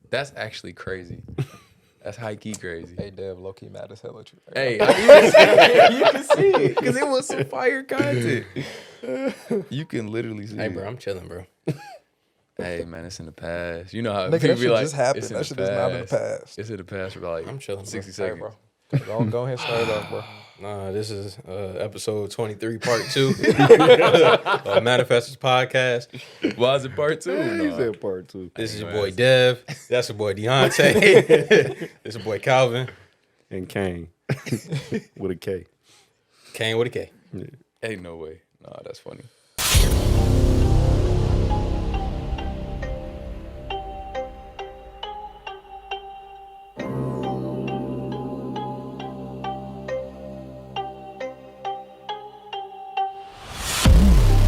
That's actually crazy. That's high-key crazy. Hey, Dev, low-key mad as hell at you. Hey, you can see it. Because it was some fire content. You can literally see Hey, it. bro, I'm chilling, bro. Hey, man, it's in the past. You know how Nigga, people that be shit like, just happened. it's in That the shit is not in the past. It's in the past for like I'm chilling, bro. 60 Hey, seconds. bro. Go ahead and start it off, bro. Nah, this is episode 23, part 2. Manifestos Podcast. Why is it part 2? He No. said part 2. This is your boy Dev. That's your boy Deontay. This is your boy Calvin. And Kane with a K. Kane with a K. Yeah. Ain't no way. Nah, that's funny.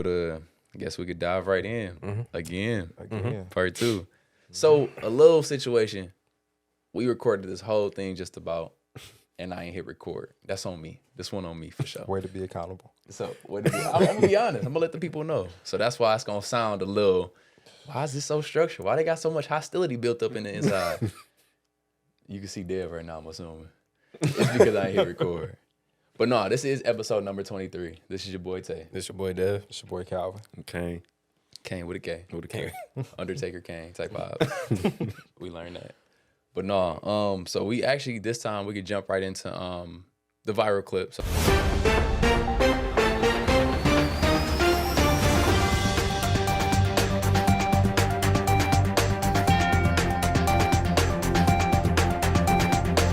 But I guess we could dive right in again. Part 2. So a little situation. We recorded this whole thing just about, and I ain't hit record. That's on me. This one on me for sure. Way to be accountable. So I'm gonna be honest. I'm gonna let the people know. So that's why it's gonna sound a little. Why is this so structured? Why they got so much hostility built up in the inside? You can see Dev right now, I'm assuming. It's because I ain't hit record. But no, this is episode number 23. This is your boy Tay. This your boy Dev. It's your boy Calvin. Kane Kane with a K. with a K. Undertaker Kane type vibe. We learned that. But no, so we actually this time we could jump right into the viral clip. So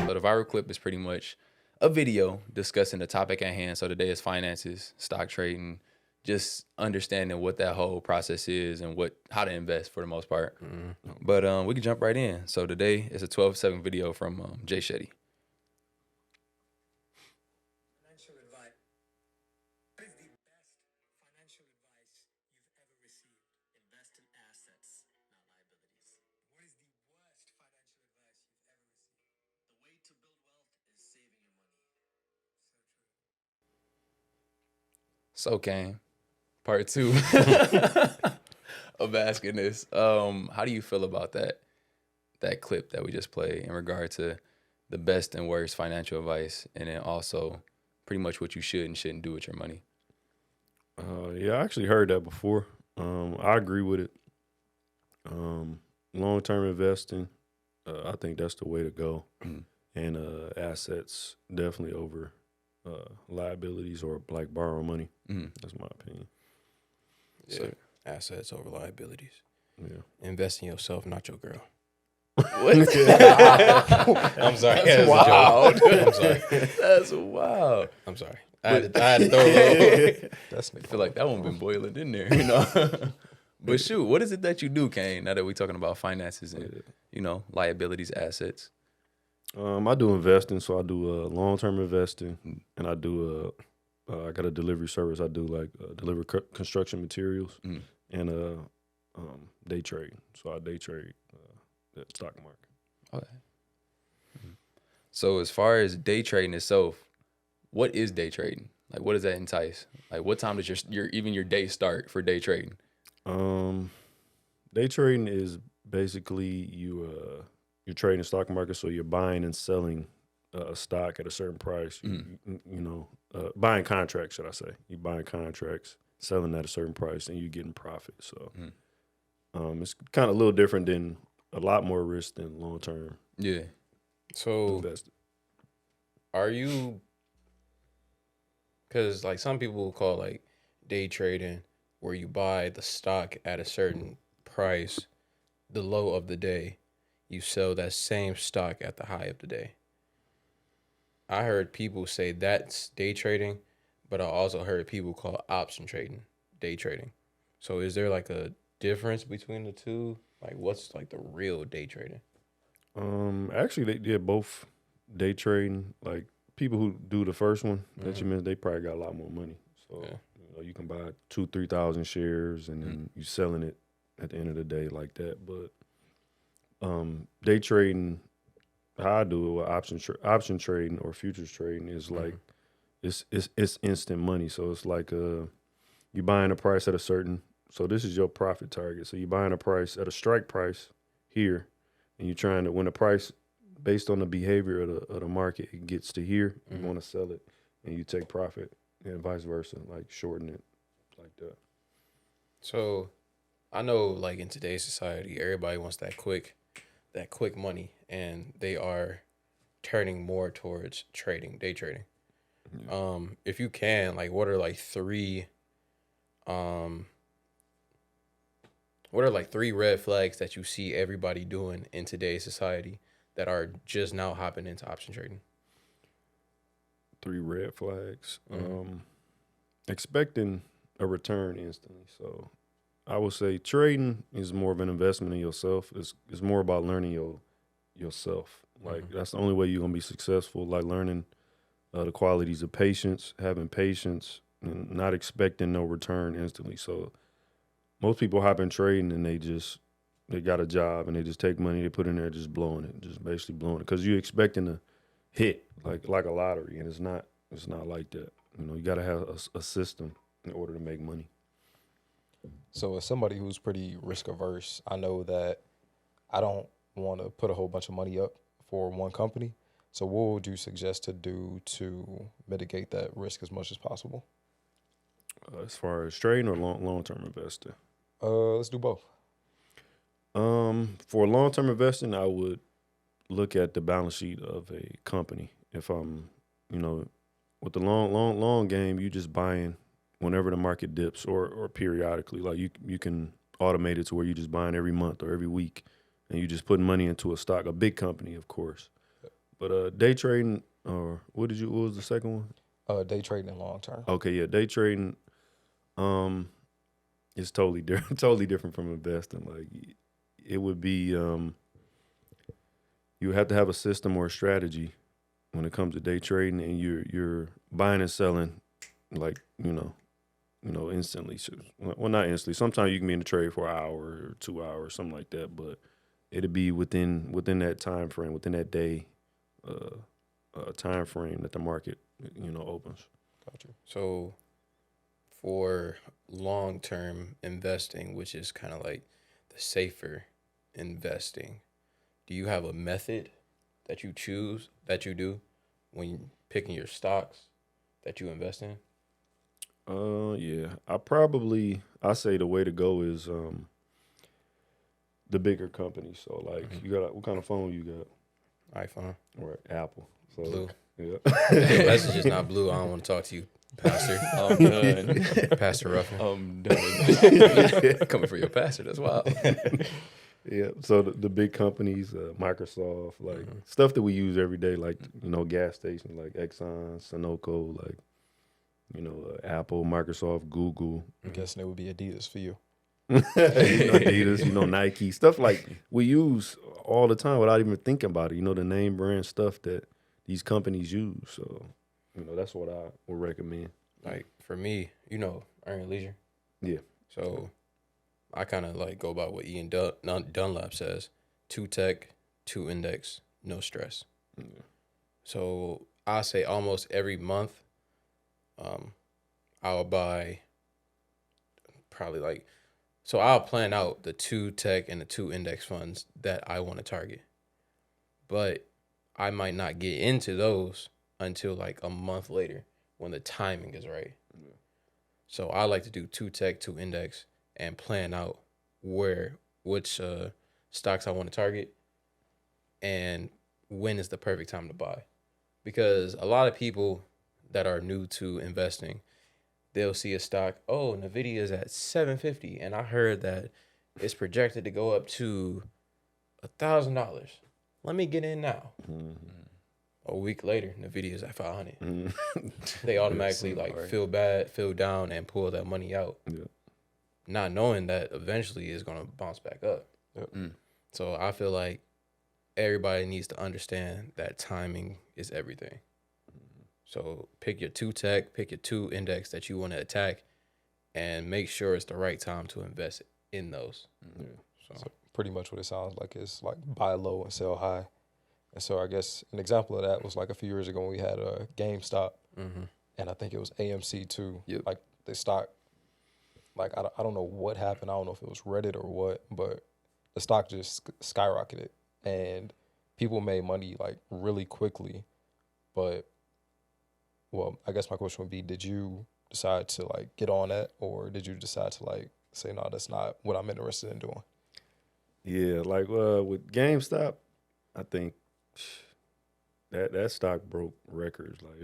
the viral clip is pretty much a video discussing the topic at hand. So today is finances, stock trading, just understanding what that whole process is and how to invest for the most part. But we can jump right in. So today is a 12/7 video from Jay Shetty. Financial advice. What is the best financial advice you've ever received? Invest in assets, not liabilities. What is the worst financial advice you've ever received? The way to build wealth is saving your money. So true. So Kane, part 2 of asking this. How do you feel about that clip that we just played in regard to the best and worst financial advice, and then also pretty much what you should and shouldn't do with your money? Yeah, I actually heard that before. I agree with it. Long-term investing, I think that's the way to go. And assets definitely over liabilities or like borrow money. That's my opinion. Yeah. So, assets over liabilities. Yeah. Invest in yourself, not your girl. What? I'm sorry. That's That was a wild. joke. I'm sorry. That's wild. I'm sorry. I had to throw a little. That's I feel like that one been boiling in there, you know. But shoot, what is it that you do, Kane? Now that we're talking about finances and liabilities, assets. I do investing, so I do long-term investing, and I do I got a delivery service. I do like deliver construction materials and day trade. So I day trade the stock market. Okay. So as far as day trading itself, what is day trading? Like, what does that entice? Like, what time does your day start for day trading? Day trading is basically you're trading the stock market, so you're buying and selling a stock at a certain price. Buying contracts, should I say? You're buying contracts, selling at a certain price, and you're getting profit. So it's kind of a little different than a lot more risk than long term. Yeah. So invested. are you, because like some people call like day trading where you buy the stock at a certain price, the low of the day, you sell that same stock at the high of the day. I heard people say that's day trading, but I also heard people call option trading day trading. So is there like a difference between the two? Like what's like the real day trading? Actually, they both day trading. Like people who do the first one that you mentioned, they probably got a lot more money. So you can buy 2,000-3,000 shares, and then you selling it at the end of the day like that. But day trading, how I do it with option trading or futures trading is like it's instant money. So it's like you buying a price at a certain. So this is your profit target. So you're buying a price at a strike price here, and you're trying to, when the price, based on the behavior of the market, it gets to here, you want to sell it, and you take profit, and vice versa, like shorten it like that. So I know, like, in today's society, everybody wants that quick money, and they are turning more towards trading, day trading. If you can, like, what are like three red flags that you see everybody doing in today's society that are just now hopping into option trading? 3 red flags. Expecting a return instantly. So I would say trading is more of an investment in yourself. It's more about learning yourself. Like, that's the only way you're going to be successful, like learning the qualities of patience, having patience, and not expecting no return instantly. So most people hop in trading and they got a job and they just take money, they put in there just blowing it, just basically blowing it. Because you're expecting to hit like a lottery, and it's not like that. You know, you got to have a system in order to make money. So as somebody who's pretty risk averse, I know that I don't want to put a whole bunch of money up for one company. So what would you suggest to do to mitigate that risk as much as possible? As far as trading or long-term investing? Let's do both. For long-term investing, I would look at the balance sheet of a company. If I'm, with the long game, you just buying whenever the market dips or periodically. Like you can automate it to where you just buying every month or every week, and you just putting money into a stock, a big company, of course. But day trading, or what was the second one? Day trading and long term. Okay, yeah, day trading. It's totally different. Totally different from investing. Like, it would be, you have to have a system or a strategy when it comes to day trading, and you're buying and selling, like, instantly. Well, not instantly. Sometimes you can be in the trade for an hour or 2 hours, something like that. But it'd be within that time frame, within that day, time frame that the market, opens. Gotcha. So for long-term investing, which is kind of like the safer investing, do you have a method that you do when picking your stocks that you invest in? Yeah. I say the way to go is the bigger companies. So, like, you got, what kind of phone you got? iPhone. Or Apple. So, Blue. Yeah. Your message is not blue. I don't want to talk to you, Pastor. I'm done. Pastor Ruffin. I'm done. Coming for your pastor, that's wild. Yeah. So the big companies, Microsoft, like stuff that we use every day, like, gas stations like Exxon, Sunoco, like, Apple, Microsoft, Google. I'm guessing it would be Adidas for you. Adidas, Nike, stuff like we use all the time without even thinking about it. The name brand stuff that these companies use. So, that's what I would recommend. Like, for me, Earn Leisure. Yeah. So I kind of like go by what Ian Dunlap says: 2 tech, 2 index, no stress. Yeah. So I say almost every month, I'll buy I'll plan out the 2 tech and the 2 index funds that I want to target. But I might not get into those until like a month later when the timing is right. Yeah. So I like to do 2 tech, 2 index, and plan out which stocks I want to target and when is the perfect time to buy. Because a lot of people that are new to investing, they'll see a stock, NVIDIA is at $750, and I heard that it's projected to go up to $1,000. Let me get in now. Mm-hmm. A week later, NVIDIA is at $500. Mm-hmm. They automatically feel down and pull that money out, not knowing that eventually it's gonna bounce back up. Yep. So I feel like everybody needs to understand that timing is everything. So pick your 2 tech, pick your 2 index that you want to attack, and make sure it's the right time to invest in those. Yeah. So pretty much what it sounds like is like buy low and sell high. And so I guess an example of that was like a few years ago when we had a GameStop, and I think it was AMC too. Yep. Like the stock, like I don't know what happened. I don't know if it was Reddit or what, but the stock just skyrocketed. and people made money like really quickly. But well, I guess my question would be, did you decide to like get on that, or did you decide to like say, no, that's not what I'm interested in doing? Yeah, like with GameStop, I think that stock broke records. Like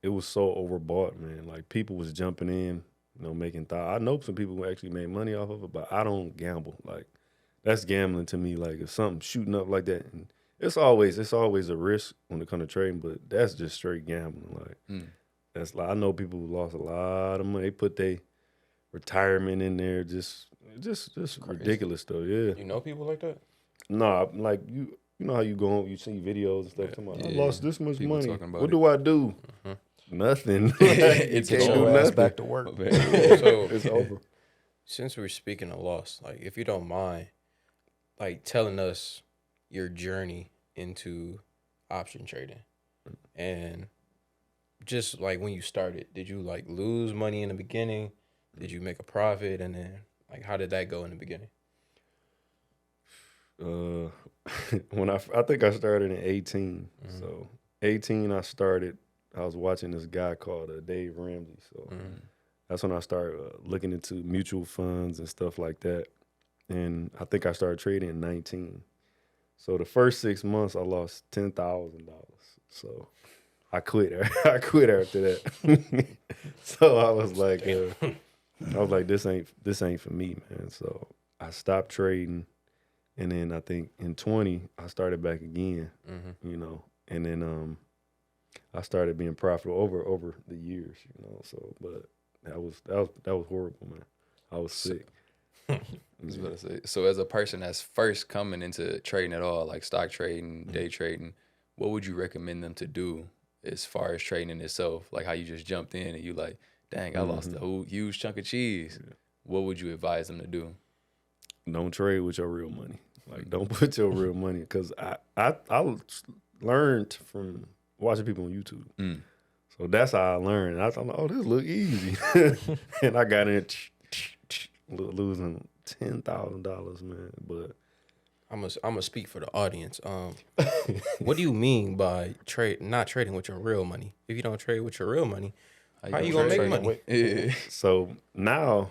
it was so overbought, man. Like people was jumping in, making thought. I know some people who actually made money off of it, but I don't gamble. Like that's gambling to me. Like if something's shooting up like that, and it's always a risk when it comes to trading, but that's just straight gambling. Like that's like I know people who lost a lot of money. They put their retirement in there, just ridiculous though. Yeah. You know people like that? Nah, like you know how you go on, you see videos and stuff. Talking about, I lost this much People money. talking about What it. do I do? Nothing. It's You can't Get do your ass nothing. back to work. So It's over. since we're speaking of loss, like if you don't mind, like telling us your journey into option trading, and just like when you started, did you like lose money in the beginning? Did you make a profit, and then like how did that go in the beginning? When I think I started in 18. So 18 I started. I was watching this guy called Dave Ramsey. So that's when I started looking into mutual funds and stuff like that. And I think I started trading in 19. So the first 6 months I lost $10,000. So I quit. I quit after that. So I was like, this ain't for me, man. So I stopped trading. And then I think in 20, I started back again, and then I started being profitable over the years, So, but that was horrible, man. I was sick. I was about to say. So as a person that's first coming into trading at all, like stock trading, day trading, what would you recommend them to do as far as trading itself? Like how you just jumped in and you like, dang, I lost a whole huge chunk of cheese. What would you advise them to do? Don't trade with your real money. Like, don't put your real money, because I learned from watching people on YouTube. So that's how I learned. And I thought, oh, this look easy. And I got in losing $10,000, man. But I'm gonna speak for the audience. What do you mean by not trading with your real money? If you don't trade with your real money, how you gonna make money? Yeah. so now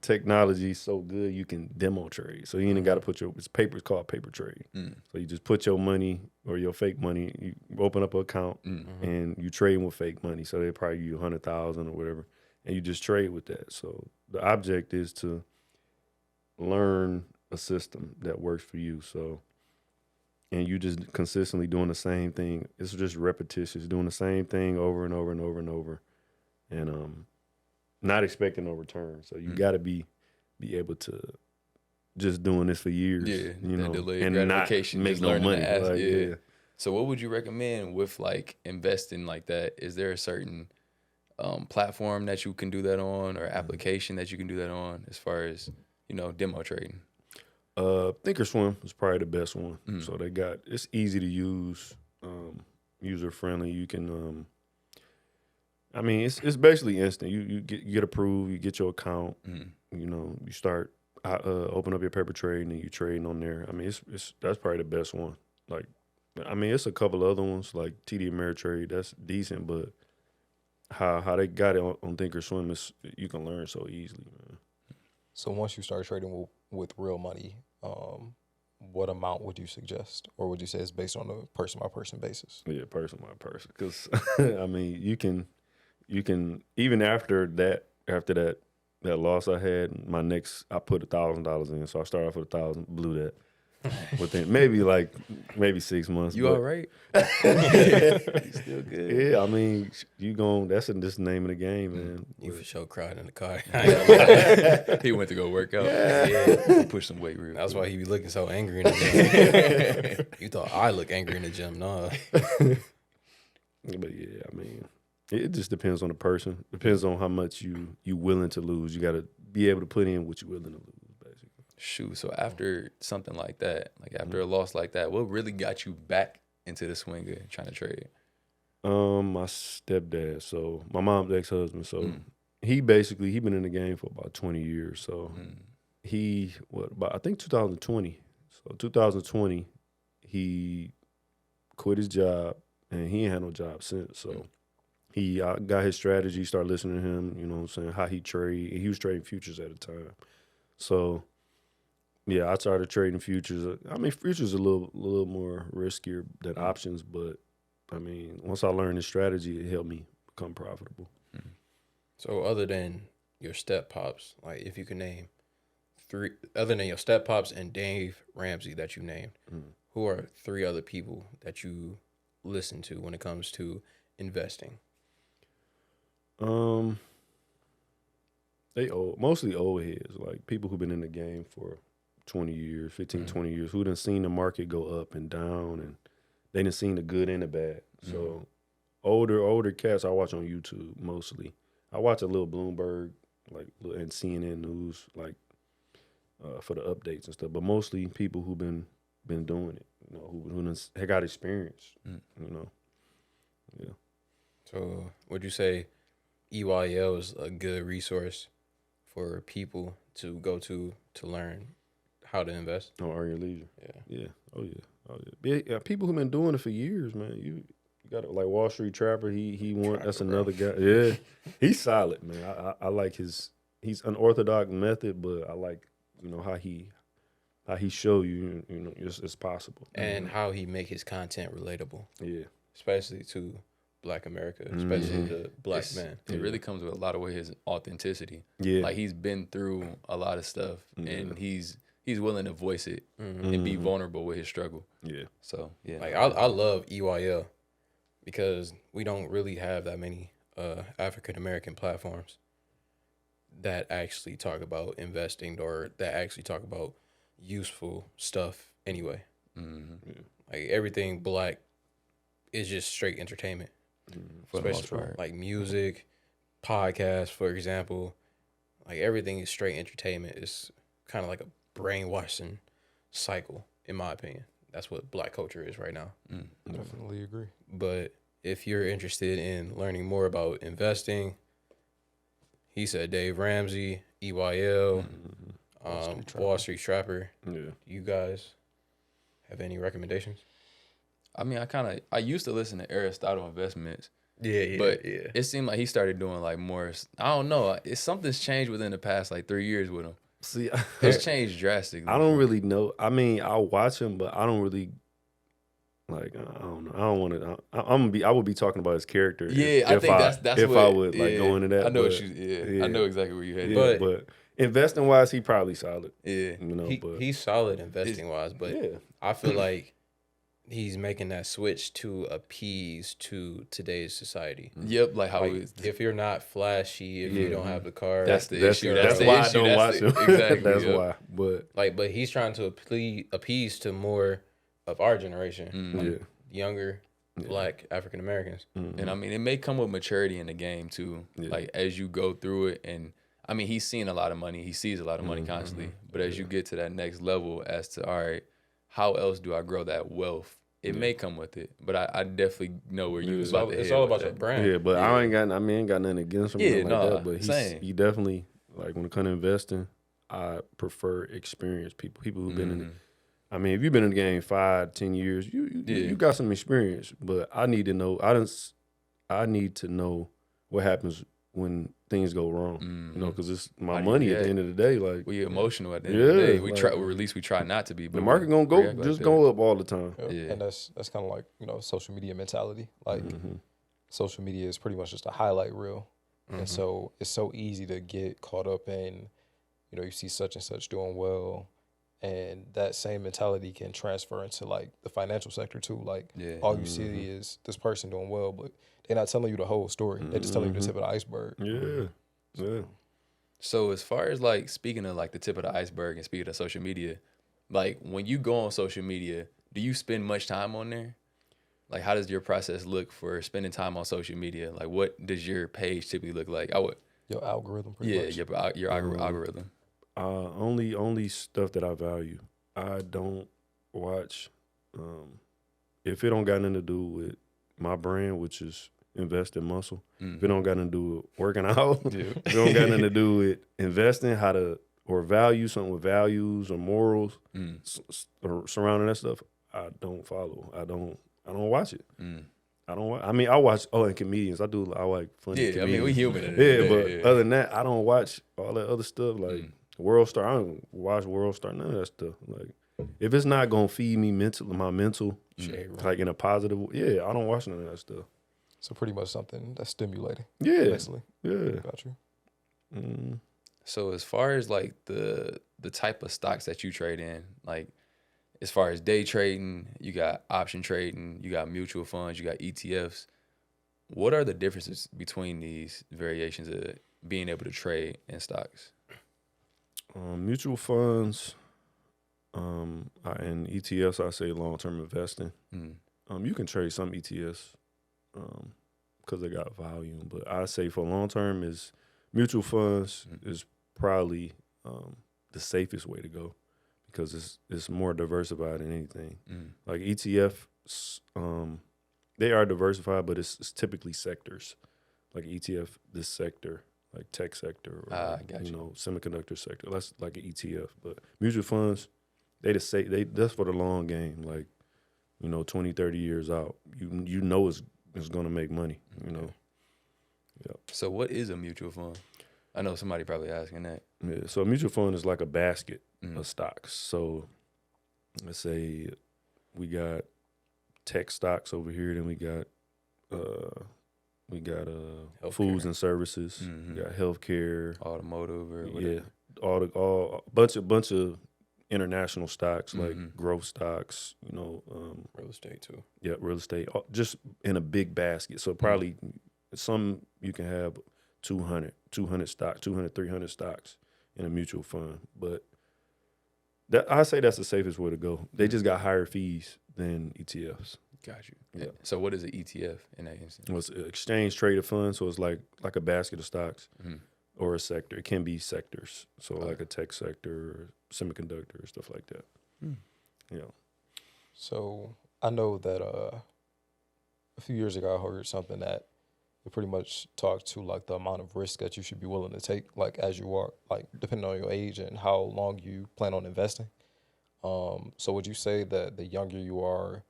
technology is so good, you can demo trade. So you ain't got to put it's called paper trade. So you just put your money or your fake money, you open up an account and you trade with fake money. So they probably give you 100,000 or whatever, and you just trade with that. So the object is to learn a system that works for you. So, and you just consistently doing the same thing. It's just repetitious, doing the same thing over and over and over and over, and not expecting no return. So you got to be able to just doing this for years, delayed and gratification, not make just no learning money. to ask, Like, So what would you recommend with like investing like that? Is there a certain platform that you can do that on, or application that you can do that on, as far as demo trading? Thinkorswim is probably the best one. So it's easy to use, user friendly. You can, it's basically instant. You get approved, you get your account, you start open up your paper trade and you trading on there. That's probably the best one. Like, it's a couple other ones like TD Ameritrade. That's decent, but how they got it on Thinkorswim is you can learn so easily, man. So once you start trading with real money, what amount would you suggest, or would you say it's based on a person by person basis? Yeah, person by person. Because you can even after that loss I had, I put $1,000 in. So I started off with 1,000, blew that. Within maybe 6 months. You all right? You still good? Yeah, that's just the name of the game, man. You for sure cried in the car. He went to go work out. Yeah. Push some weight real That's quick. why he be looking so angry in the gym. You thought I look angry in the gym? No. But yeah, it just depends on the person. Depends on how much you willing to lose. You got to be able to put in what you're willing to lose, basically. Shoot. So after something like that, like after a loss like that, what really got you back into the swing of trying to trade? My stepdad. So my mom's ex-husband. So he been in the game for about 20 years. So I think 2020. So 2020, he quit his job, and he ain't had no job since. So he got his strategy, started listening to him, you know what I'm saying, how he trade. He was trading futures at the time. So, yeah, I started trading futures. I mean, futures are a little more riskier than options, but, I mean, once I learned the strategy, it helped me become profitable. So other than your step pops, like if you can name three, other than your step pops and Dave Ramsey that you named, who are three other people that you listen to when it comes to investing? They mostly old heads, like people who've been in the game for 20 years, 15, 20 years, who done seen the market go up and down, and they done seen the good and the bad. So older cats I watch on YouTube mostly. I watch a little Bloomberg, like, and CNN News, like, for the updates and stuff. But mostly people who've been doing it, you know, who done had got experience, you know. Yeah. So would you say EYL is a good resource for people to go to learn how to invest? On Earn Your Leisure. Yeah. Yeah. Oh yeah. Yeah. People who've been doing it for years, man. You got like Wall Street Trapper. He won. That's another guy. Yeah. He's solid, man. I like he's unorthodox method, but I like, you know, how he show you, you know, it's possible. And how he make his content relatable. Yeah. Especially to Black America, especially the Black man. It really comes with a lot of way his authenticity. Yeah. Like he's been through a lot of stuff, and he's willing to voice it and be vulnerable with his struggle. Yeah. So yeah, Like I love EYL because we don't really have that many African American platforms that actually talk about investing or that actually talk about useful stuff anyway. Like everything Black is just straight entertainment. for the most Especially part. like music, podcasts, for example. Like everything is straight entertainment. It's kind of like a brainwashing cycle, in my opinion. That's what Black culture is right now. Definitely agree. But if you're interested in learning more about investing, he said Dave Ramsey, EYL, Wall Street Trapper. Yeah. You guys have any recommendations? I mean, I used to listen to Aristotle Investments, Yeah, but it seemed like he started doing like more. I don't know. Something's changed within the past like 3 years with him. See, It's changed drastically. I don't really know. I mean, I watch him, but I don't really like. I don't know. I don't want to. I would be talking about his character. Yeah, I think that's if what, I would like go into that. I know but, what you. I know exactly where you headed. Yeah, but investing wise, he probably solid. Yeah, You know, but He's solid investing wise, but yeah, I feel like he's making that switch to appease to today's society. Yep, like how Like, if you're not flashy, if you don't have the car, that's the issue. That's the why issue. I don't watch him. Exactly. That's yep. why. But but he's trying to appease to more of our generation, like younger Black African Americans. And I mean, it may come with maturity in the game too. Like as you go through it, and I mean, he's seeing a lot of money. He sees a lot of money constantly. But as you get to that next level, as to all right, how else do I grow that wealth? It may come with it, but I definitely know where you was about to head. It's all with about that. your brand. yeah, but I ain't got nothing against him. Yeah, nothing like no, that, but same. he definitely, like, when it comes to investing, I prefer experienced people who've been in it. I mean, if you've been in the game 5, 10 years, you got some experience. But I need to know. I need to know what happens when things go wrong. You know, because it's my money at the end of the day. Like, We emotional at the end of the day. We like, try, or at least we try not to be. But the market gonna go up all the time. Yeah. And that's kind of like, you know, social media mentality. Like social media is pretty much just a highlight reel. And so it's so easy to get caught up in, you know, you see such and such doing well, and that same mentality can transfer into like the financial sector too. Like all you see is this person doing well, but they're not telling you the whole story. They're just telling you the tip of the iceberg. Yeah. So as far as like speaking of like the tip of the iceberg and speaking of social media, like when you go on social media, do you spend much time on there? Like how does your process look for spending time on social media? Like what does your page typically look like? Your algorithm pretty much. your algorithm. Only stuff that I value. I don't watch if it don't got nothing to do with my brand, which is invest in muscle. If it don't got nothing to do with working out, if it don't got nothing to do with investing, or value something with values or morals or surrounding that stuff, I don't don't follow. I don't watch it. Mm. I don't. I mean, I watch. Oh, and comedians. I like funny. Yeah, I comedians. mean, we human. Yeah, but other than that, I don't watch all that other stuff like World Star. I don't watch World Star. None of that stuff. Like, if it's not gonna feed me my mental, like in a positive, yeah, I don't watch none of that stuff. So pretty much something that's stimulating. Yeah, Basically. yeah. Got you. Mm. So as far as like the type of stocks that you trade in, like as far as day trading, you got option trading, you got mutual funds, you got ETFs. What are the differences between these variations of being able to trade in stocks? Mutual funds, and ETFs. I say long-term investing. You can trade some ETFs because they got volume, but I say for long-term is mutual funds is probably the safest way to go because it's more diversified than anything. Like ETFs, they are diversified, but it's typically sectors. Like ETF, this sector, like tech sector, or semiconductor sector. That's like an ETF. But mutual funds, that's for the long game. Like 20, 30 years out, you know it's going to make money. Yeah. So what is a mutual fund? I know somebody probably asking that. Yeah, so a mutual fund is like a basket of stocks. So let's say we got tech stocks over here, then we got foods and services, we got healthcare, automotive, or whatever. all bunch of international stocks like growth stocks, real estate too. Yeah, real estate, just in a big basket. So probably some you can have 200 stocks, 200, 300 stocks in a mutual fund. But I say that's the safest way to go. They just got higher fees than ETFs. Got you. Yeah. So what is an ETF in that instance? Well, it's an exchange traded fund, so it's like a basket of stocks or a sector. It can be sectors, so like a tech sector, or semiconductor, or stuff like that. Yeah. So I know that a few years ago I heard something that it pretty much talked to like the amount of risk that you should be willing to take, like as you are, like depending on your age and how long you plan on investing. So would you say that the younger you are,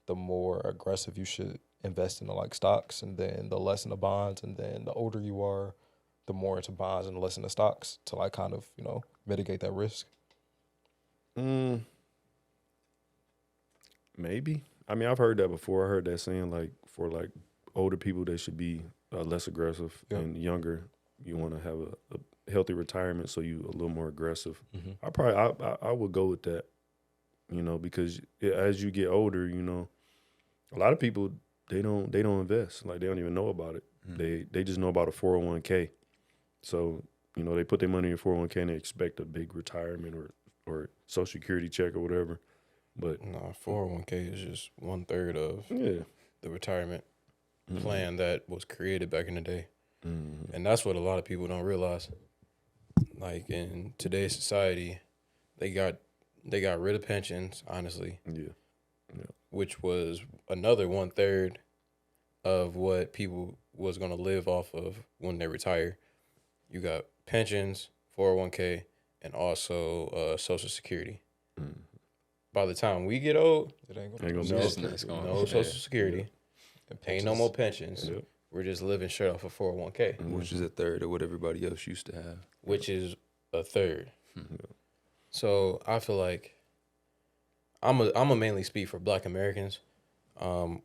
the more aggressive you should invest in like stocks, and then the less in the bonds, and then the older you are, the more into bonds and less into stocks to like kind of, mitigate that risk? Maybe. I mean, I've heard that before. I heard that saying like for like older people, they should be less aggressive, and younger, you want to have a healthy retirement, so you a little more aggressive. I would go with that, because as you get older, a lot of people they don't invest, like they don't even know about it. They just know about a 401k. So they put their money in a 401k and they expect a big retirement or Social Security check or whatever. But no, 401k is just 1/3 of the retirement plan that was created back in the day. And that's what a lot of people don't realize. Like in today's society, they got rid of pensions, honestly. Yeah. Which was another 1/3 of what people was going to live off of when they retire. You got pensions, 401k, and also Social Security. By the time we get old, It ain't no gonna Social Security. Ain't no more pensions. Yep. We're just living straight off of 401k. Which is a third of what everybody else used to have. Which is a third. So I feel like I'm a mainly speak for Black Americans.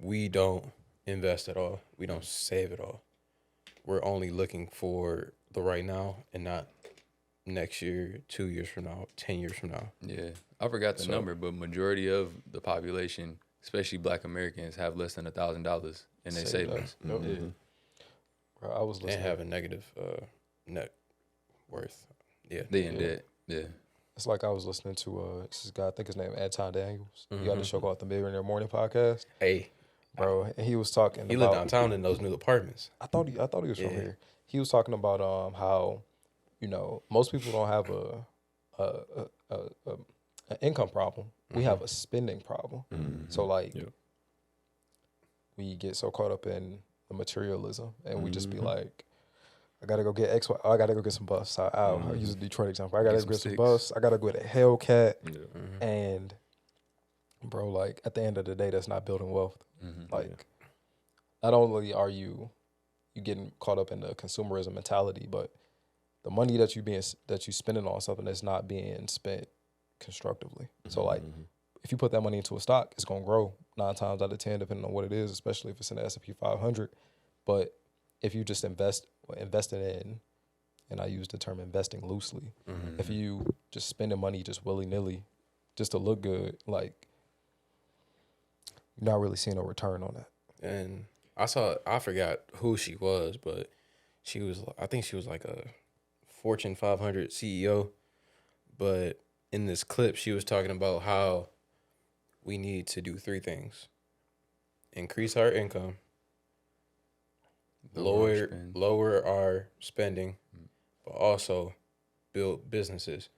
We don't invest at all. We don't save at all. We're only looking for the right now and not next year, 2 years from now, 10 years from now. Yeah. I forgot the number, but majority of the population, especially Black Americans, have less than $1,000 in their savings. Bro, I was listening. And have a negative net worth. Yeah. They in debt. Yeah. It's like I was listening to this guy, I think his name Anton Daniels. He got the show called the Millionaire Morning Podcast. Hey, bro, and he was talking. He lived downtown in those new apartments. I thought he was from here. He was talking about how, most people don't have an income problem. We have a spending problem. So like, we get so caught up in the materialism, and we just be like, I gotta go get X. I gotta go get some bus. I use a Detroit example. I gotta go get some bus. I gotta go get a Hellcat, and bro, like at the end of the day, that's not building wealth. Mm-hmm. Like, not only are you getting caught up in the consumerism mentality, but the money that you spending on something that's not being spent constructively. So like, if you put that money into a stock, it's gonna grow 9 times out of 10, depending on what it is, especially if it's in the S&P 500. But if you just invested in, and I use the term investing loosely, if you just spending money just willy nilly, just to look good, like you're not really seeing a return on that. And I forgot who she was, but I think she was like a Fortune 500 CEO. But in this clip, she was talking about how we need to do 3 things: increase our income, lower our spending, but also build businesses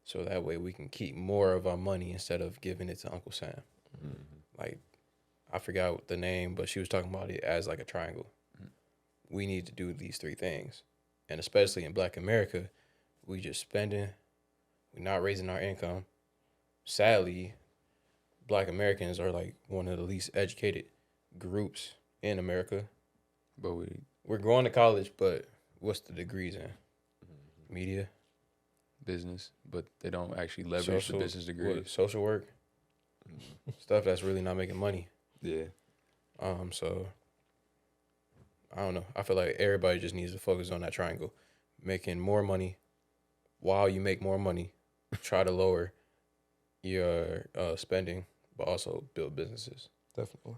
so that way we can keep more of our money instead of giving it to Uncle Sam. Like, I forgot the name, but she was talking about it as like a triangle. We need to do these 3 things. And especially in Black America, we just spending, we're not raising our income. Sadly, Black Americans are like one of the least educated groups in America. But We're going to college, but what's the degrees in? Media, business, but they don't actually leverage the business degree. social work, stuff that's really not making money. Yeah. So I don't know. I feel like everybody just needs to focus on that triangle, making more money. While you make more money, try to lower your spending, but also build businesses Definitely.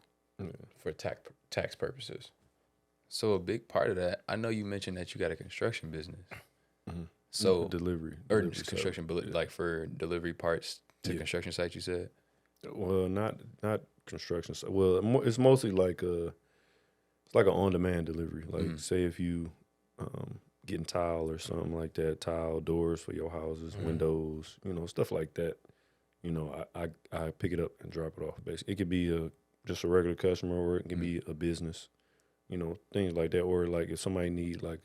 for tax purposes. So a big part of that, I know you mentioned that you got a construction business. Mm-hmm. So delivery or stuff. just construction, but like for delivery parts to construction sites, you said? Well, not construction. Well, it's mostly like it's like an on-demand delivery. Like say if you getting tile or something like that, tile doors for your houses, windows, stuff like that. I pick it up and drop it off. Basically, it could be just a regular customer, or it can be a business. Things like that. Or like if somebody need like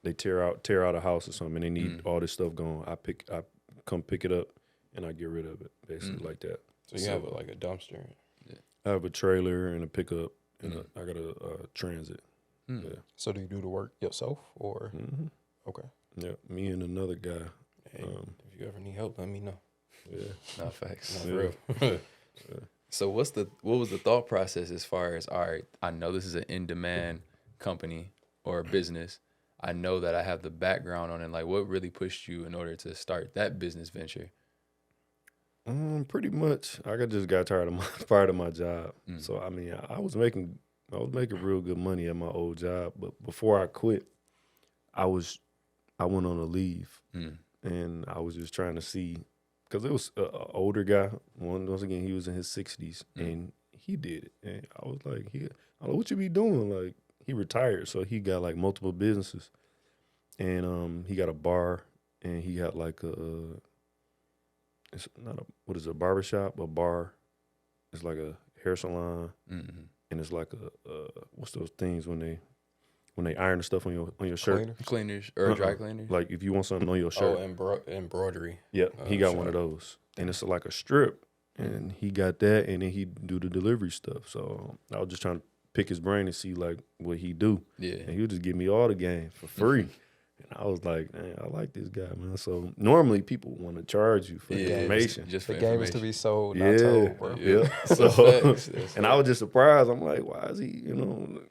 they tear out a house or something and they need all this stuff gone, I come pick it up and I get rid of it, basically like that. So you have like a dumpster. I have a trailer and a pickup and I got a transit. Yeah. So do you do the work yourself or? Okay. Yeah, me and another guy. Hey, if you ever need help, let me know. Yeah, Not facts. For real. So what was the thought process as far as, all right, I know this is an in-demand company or a business. I know that I have the background on it. Like, what really pushed you in order to start that business venture? Pretty much. I just got tired of my job. So I mean, I was making real good money at my old job, but before I quit, I went on a leave, and I was just trying to see, because it was an older guy. Once again, he was in his 60s, and he did it. And I was like, I don't know what you be doing. Like, he retired, so he got like multiple businesses, and he got a bar, and he got like it's not a barbershop, a bar. It's like a hair salon, and it's like what's those things when they iron the stuff on your shirt? Cleaners or dry cleaners? Like if you want something on your shirt. Oh, embroidery. Yeah, he got one of those, and it's like a strip, and he got that, and then he do the delivery stuff. So I was just trying to pick his brain and see like what he do. Yeah. And he would just give me all the game for free. And I was like, man, I like this guy, man. So normally people want to charge you for information. Just for The game is to be sold, not Yeah, told, bro. yeah. So, and I was just surprised. I'm like, why is he?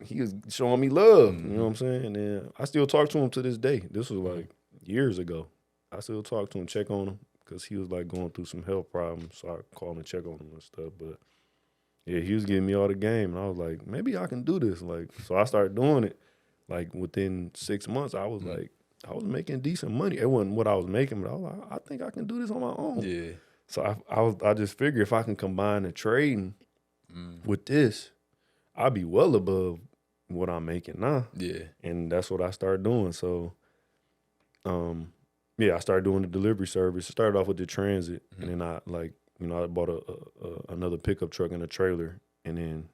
He was showing me love. You know what I'm saying? And then I still talk to him to this day. This was like years ago. I still talk to him, check on him, because he was like going through some health problems. So I called and check on him and stuff. But yeah, he was giving me all the game, and I was like, maybe I can do this. Like, so I started doing it. Like within 6 months, I was like, I was making decent money. It wasn't what I was making, but I was like, I think I can do this on my own. Yeah. So I just figured if I can combine the trading with this, I'll be well above what I'm making now. Yeah. And that's what I started doing. So, I started doing the delivery service. Started off with the transit, and then I bought another pickup truck and a trailer, and then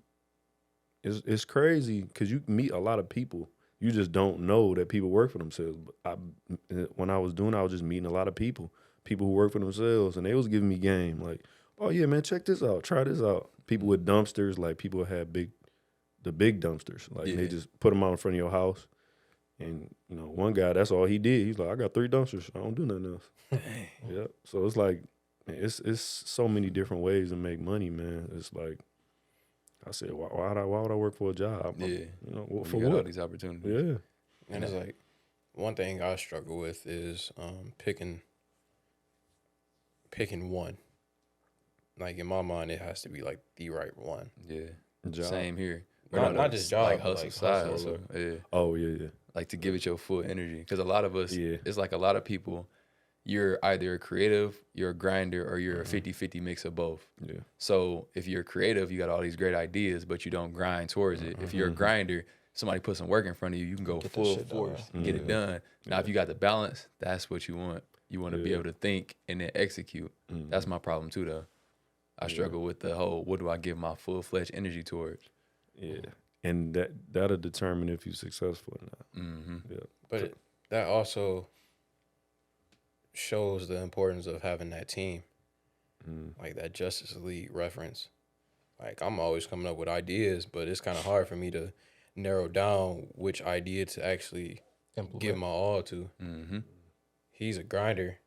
it's crazy because you meet a lot of people. You just don't know that people work for themselves. But when I was doing it, I was just meeting a lot of people who work for themselves, and they was giving me game. Like, oh yeah, man, check this out, try this out. People with dumpsters, like people have the big dumpsters, like they just put them out in front of your house. And you know, one guy, that's all he did. He's like, I got 3 dumpsters, I don't do nothing else. Yeah, so it's like, man, it's so many different ways to make money, man. It's like I said, why would I work for a job? Yeah, you know, when for you got all what? these opportunities. Yeah, And it's like one thing I struggle with is picking one. Like in my mind, it has to be like the right one. Yeah, job. same here. Not just job, like but, hustle, like, side hustle. hustle. Yeah, Oh yeah. like to give it your full energy. Because a lot of us, Yeah. it's like a lot of people, you're either a creative, you're a grinder, or you're a 50-50 mix of both. Yeah. So if you're creative, you got all these great ideas, but you don't grind towards it. If you're a grinder, somebody put some work in front of you, you can go Get that full shit done. force, get it done. Now, if you got the balance, that's what you want. You want to be able to think and then execute. That's my problem too, though. I struggle with the whole, what do I give my full-fledged energy towards? Yeah. And that'll determine if you're successful or not. Mm-hmm. Yeah. But that also shows the importance of having that team, like that Justice League reference. Like I'm always coming up with ideas, but it's kind of hard for me to narrow down which idea to actually give my all to. Mm-hmm. He's a grinder,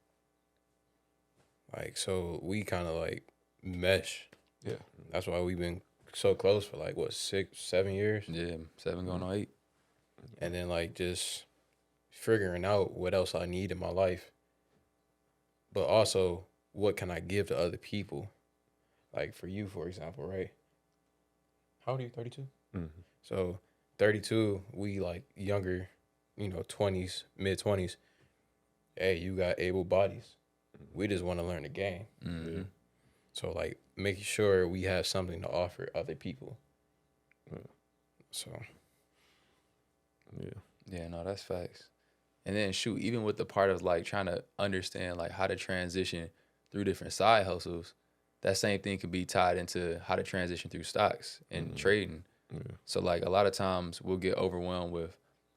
like so we kind of like mesh. Yeah. That's why we've been so close for like what 6, 7 years, Yeah, 7 going on 8. and then like just figuring out what else I need in my life, but also what can I give to other people. Like for you, for example, right? How old are you? 32. So 32, we like younger, 20s, mid 20s. Hey, you got able bodies. We just want to learn the game. Mm-hmm. So like making sure we have something to offer other people. So Yeah, no, that's facts. And then shoot, even with the part of like trying to understand like how to transition through different side hustles, that same thing could be tied into how to transition through stocks and trading. So like a lot of times we'll get overwhelmed with,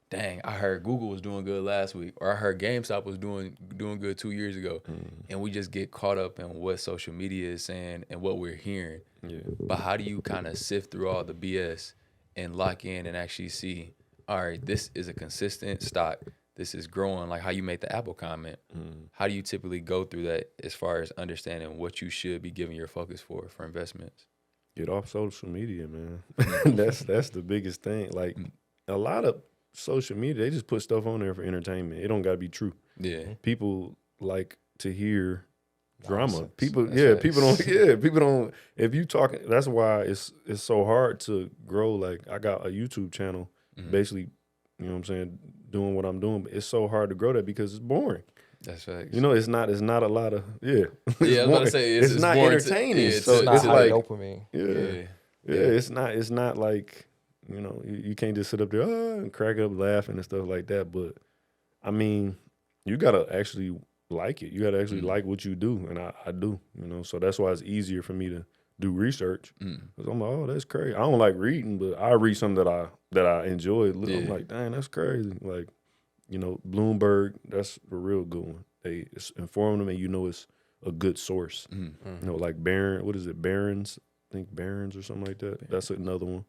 dang, I heard Google was doing good last week, or I heard GameStop was doing good 2 years ago. And we just get caught up in what social media is saying and what we're hearing. Yeah. But how do you kind of sift through all the BS and lock in and actually see, all right, this is a consistent stock. This is growing, like how you made the Apple comment. How do you typically go through that as far as understanding what you should be giving your focus for investments? Get off social media, man. That's the biggest thing. Like a lot of social media, they just put stuff on there for entertainment. It don't gotta be true. Yeah. People like to hear drama. Nonsense. People, That's people don't. facts. Yeah, people don't. If you talking, that's why it's so hard to grow. Like I got a YouTube channel, basically, you know what I'm saying, doing what I'm doing. But it's so hard to grow that because it's boring. That's facts. You know, it's not a lot of Yeah, I was boring. about to say it's not boring entertaining. yeah, so It's not it's high like dopamine. yeah, it's not like, you can't just sit up there and crack up laughing and stuff like that. But I mean, you gotta actually like it. You gotta actually like what you do, and I do. So that's why it's easier for me to do research. Cause I'm like, oh, that's crazy. I don't like reading, but I read something that I enjoy. I'm like, dang, that's crazy. Like, Bloomberg, that's a real good one. It's informative, and it's a good source. Like Barron, what is it, Barron's? I think Barron's or something like that. That's another one.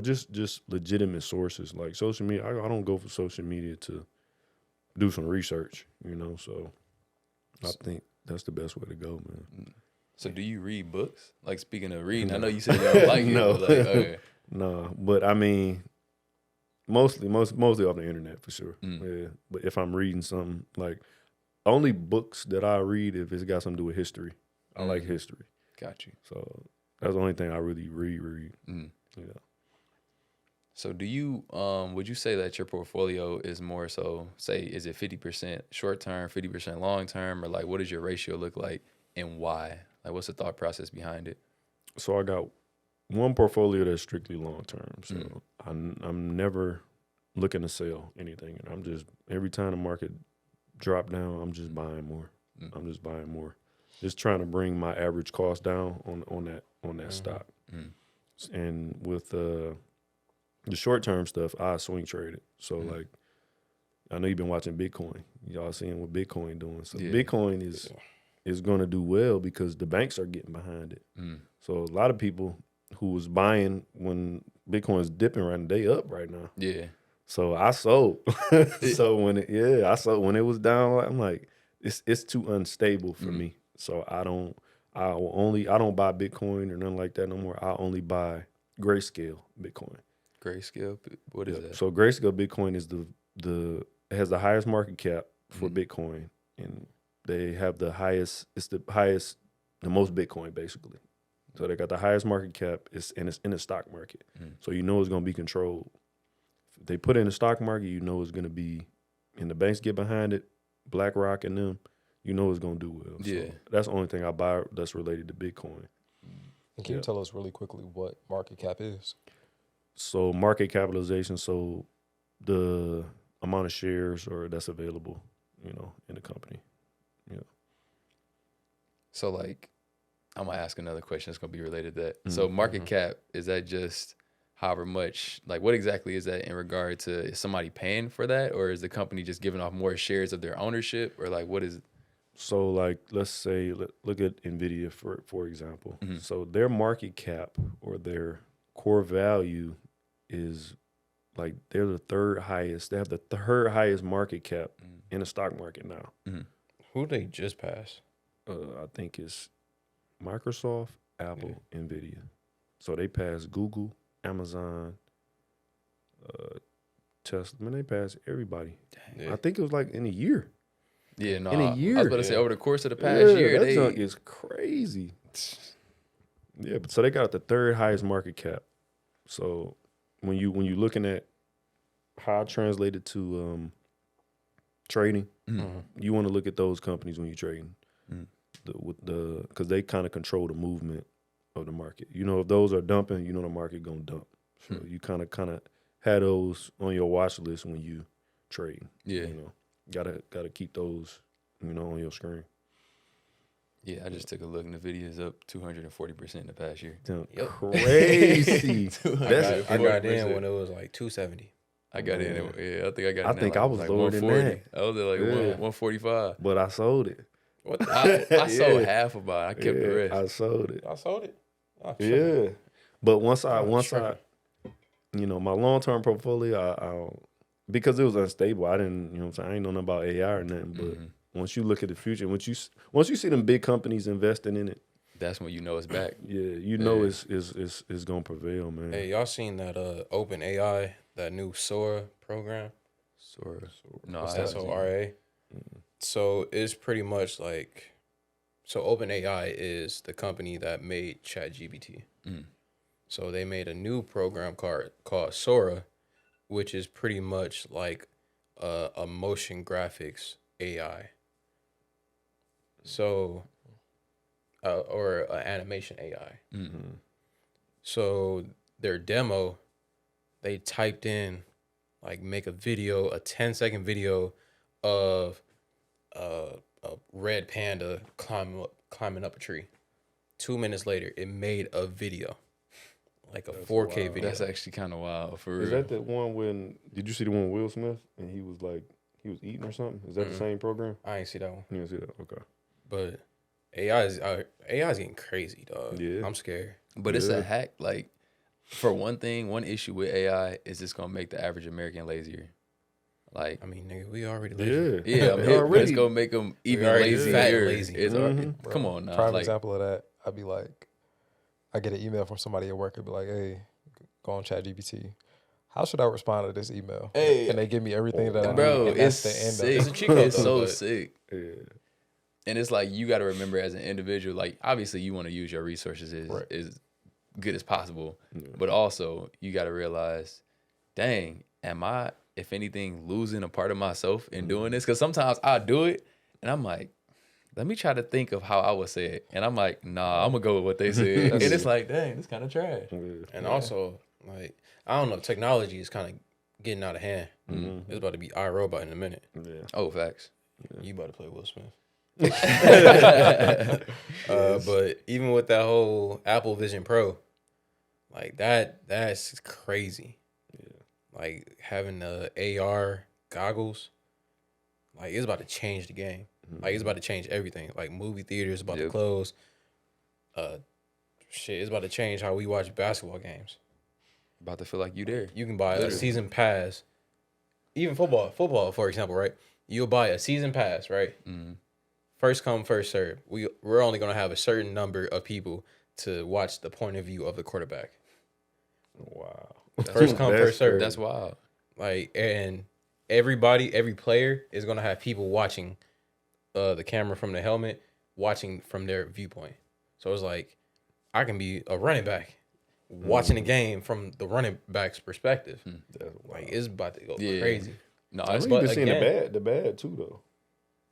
Just legitimate sources. Like social media, I don't go for social media to do some research, so I think that's the best way to go, man. So do you read books? Like speaking of reading, I know you said you don't like it. No. But like, okay. No, but I mean, mostly off the internet for sure. Yeah, but if I'm reading something, like only books that I read if it's got something to do with history. I like history, Got you. so that's the only thing I really read. Yeah. So do you would you say that your portfolio is more so, say, is it 50% short term, 50% long term, or like what does your ratio look like and why? Like what's the thought process behind it? So I got one portfolio that's strictly long term. So I'm never looking to sell anything, and I'm just, every time the market drop down, I'm just buying more. I'm just buying more. Just trying to bring my average cost down on that stock. And with the short term stuff, I swing trade it. So like, I know you've been watching Bitcoin. Y'all seeing what Bitcoin doing. So Bitcoin is is going to do well because the banks are getting behind it. So a lot of people who was buying when Bitcoin is dipping right now, they up right now. Yeah. So I sold. So when I sold when it was down. I'm like, it's too unstable for me. So I don't buy Bitcoin or nothing like that no more. I only buy Grayscale Bitcoin. Grayscale. What is that? So Grayscale Bitcoin is it has the highest market cap for Bitcoin, and they have the highest. It's the highest, the most Bitcoin basically. So they got the highest market cap. It's in the stock market. So you know it's going to be controlled. If they put it in the stock market, you know it's going to be, and the banks get behind it, BlackRock and them, you know it's going to do well. Yeah. So that's the only thing I buy that's related to Bitcoin. And can you tell us really quickly what market cap is? So market capitalization, so the amount of shares or that's available, in the company. Yeah. So like, I'm gonna ask another question that's gonna be related to that. So market cap, is that just however much, like what exactly is that in regard to, is somebody paying for that, or is the company just giving off more shares of their ownership, or like what is it? So like, let's say, look at NVIDIA for example. So their market cap or their core value is like, they're the third highest. They have the third highest market cap in the stock market now. Who they just passed? I think it's Microsoft, Apple, NVIDIA. So they passed Google, Amazon, Tesla. I mean, they passed everybody. Yeah. I think it was like in a year. Yeah, no, In a I was year. about to say over the course of the past year, that they junk is crazy. Yeah, but so they got the third highest market cap. So when you looking at how I translated to trading, you want to look at those companies when you're trading, because they kind of control the movement of the market. If those are dumping, the market gonna dump. So you kind of have those on your watch list when you trade. Yeah. Gotta keep those, on your screen. Yeah, I just took a look and the video is up 240% in the past year. Crazy. I got in when it was like 270. I got in. Yeah, I think I got. I in think at I like, was like lower than 140. that. I was at like 145. But I sold it. What? The I sold half of mine. I kept the rest. I sold it. I sold it. Oh, Yeah. But once I, tripping. my long-term portfolio, I because it was unstable, I didn't, what I'm saying, I ain't know nothing about AI or nothing. But once you look at the future, once you see them big companies investing in it, That's when you know it's back. yeah, know it's gonna prevail, man. Hey, y'all seen that Open AI, that new Sora program? Sora. No, What's I that? haven't seen it. SORA. So it's pretty much like, so OpenAI is the company that made ChatGPT. So they made a new program called Sora, which is pretty much like a motion graphics AI. So, or an animation AI. So their demo, they typed in like make a 10-second video of a red panda climbing up a tree. 2 minutes later, it made a video, like a 4K video. That's actually kind of wild, for real. Is that the one did you see the one with Will Smith and he was eating or something? Is that the same program? I ain't see that one. You didn't see that? Okay. But AI is getting crazy, dog. Yeah. I'm scared. But it's a hack. Like, for one thing, one issue with AI is it's gonna make the average American lazier. Like, I mean, nigga, we already lazy. yeah, I mean, already- it's gonna make them even already lazier. fat and lazy. It's come on now. Prime Like, example of that, I'd be like, I get an email from somebody at work. I'd be like, hey, go on ChatGPT. How should I respond to this email? Hey. And they give me everything that I bro, need. And it's that's the end sick. of It's a it. cheat code, It's though, so but- sick. Yeah. And it's like, you got to remember as an individual, like, obviously you want to use your resources Right. as good as possible. But also you got to realize, dang, am I, if anything, losing a part of myself in doing this? Because sometimes I do it and I'm like, let me try to think of how I would say it. And I'm like, nah, I'm going to go with what they said. And it's like, dang, this kind of trash. And also, like, I don't know, technology is kind of getting out of hand. It's about to be iRobot in a minute. Yeah. Oh, facts. You about to play Will Smith. But even with that whole Apple Vision Pro, like that's crazy. Like having the AR goggles, like it's about to change the game. Like, it's about to change everything. Like, movie theaters about to Yep. close. It's about to change how we watch basketball games. About to feel like you there. You can buy a Literally. season pass. Even football, for example, right? You'll buy a season pass, right? Mm-hmm. First come, first serve. We're only gonna have a certain number of people to watch the point of view of the quarterback. Wow. First come, first serve. That's wild. Like, and every player is gonna have people watching the camera from the helmet, watching from their viewpoint. So it's like, I can be a running back watching the game from the running back's perspective. Like, it's about to go crazy. No, I it's think but you've seen again- the bad too though.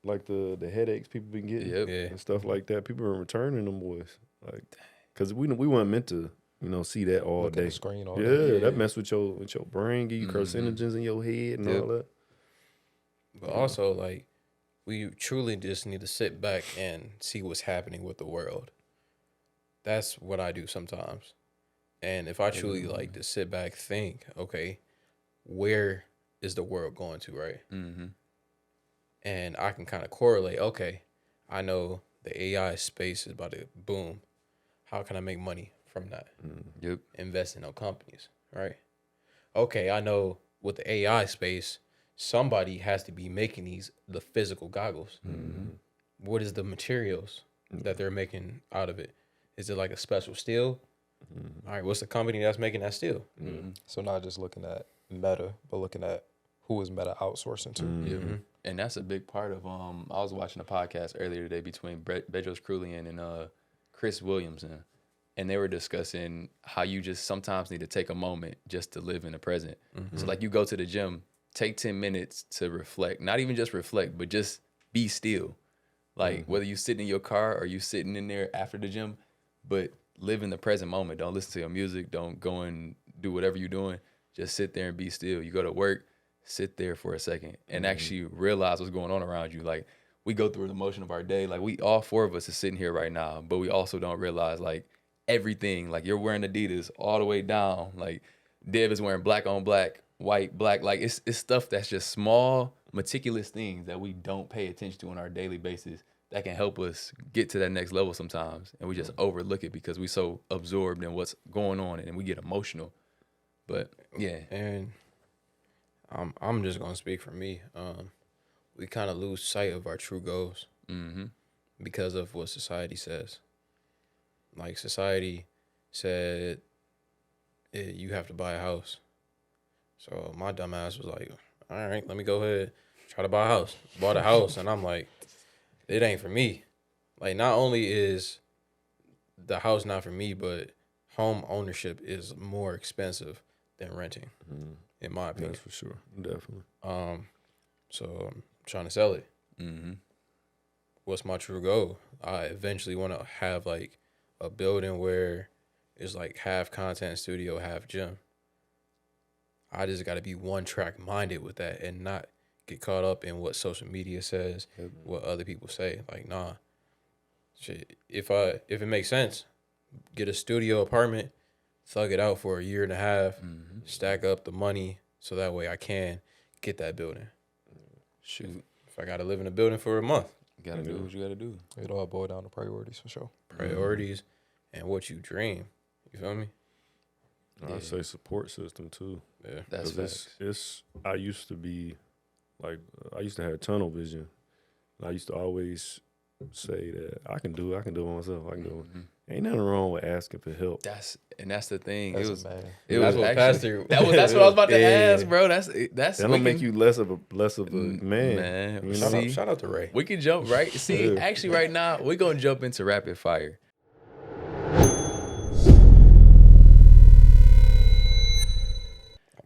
Like the headaches people been getting Yep. Yeah. and stuff like that. People are returning them boys. Like, cause we weren't meant to, see that all Look at day. the screen all Yeah, day. that mess with your brain, give you Mhm. carcinogens in your head and Yep. all that. But also, like, we truly just need to sit back and see what's happening with the world. That's what I do sometimes. And if I truly like to sit back, think, okay, where is the world going to, right? Mm-hmm. And I can kind of correlate, okay, I know the AI space is about to boom. How can I make money from that? Yep. Invest in those companies, right? Okay, I know with the AI space, somebody has to be making the physical goggles. What is the materials that they're making out of it? Is it like a special steel? All right, what's the company that's making that steel? So not just looking at Meta, but looking at who is Meta outsourcing to. Yeah. And that's a big part of I was watching a podcast earlier today between Bedros Krulian and Chris Williamson, and they were discussing how you just sometimes need to take a moment just to live in the present. So like, you go to the gym, take 10 minutes to reflect, not even just reflect, but just be still. Like, whether you sit in your car or you sitting in there after the gym, but live in the present moment. Don't listen to your music. Don't go and do whatever you're doing. Just sit there and be still. You go to work, sit there for a second and actually realize what's going on around you. Like, we go through the motion of our day. Like, we all four of us are sitting here right now, but we also don't realize, like, everything. Like, you're wearing Adidas all the way down. Like, Dev is wearing black on black, white, black. Like, it's stuff that's just small, meticulous things that we don't pay attention to on our daily basis that can help us get to that next level sometimes. And we just overlook it because we're so absorbed in what's going on and we get emotional. But yeah. And I'm just gonna speak for me. We kind of lose sight of our true goals because of what society says. Like, society said, you have to buy a house. So my dumb ass was like, all right, let me go ahead, try to buy a house. Bought a house, and I'm like, it ain't for me. Like, not only is the house not for me, but home ownership is more expensive than renting, in my opinion. That's for sure. Definitely. So I'm trying to sell it. Mm-hmm. What's my true goal? I eventually want to have like a building where it's like half content studio, half gym. I just got to be one track minded with that and not get caught up in what social media says, what other people say. Like, nah, shit. If it makes sense, get a studio apartment, thug it out for a year and a half, stack up the money so that way I can get that building. Shoot. If I got to live in a building for a month, You gotta do what you gotta do. It all boil down to priorities for sure. priorities and what you dream. You feel me? I'd say support system too. Yeah. That's 'Cause facts. it's I used to be like I used to have tunnel vision. I used to always say that I can do it by myself. I can do it. Ain't nothing wrong with asking for help. That's the thing. That's it was a man. It That's was what actually, Pastor- that's what I was about to Yeah. ask, bro. That's That we don't make can- you less of a man. Man, you know? see? Shout out to Ray. We can jump right. See, Yeah. actually, right now we're gonna jump into rapid fire.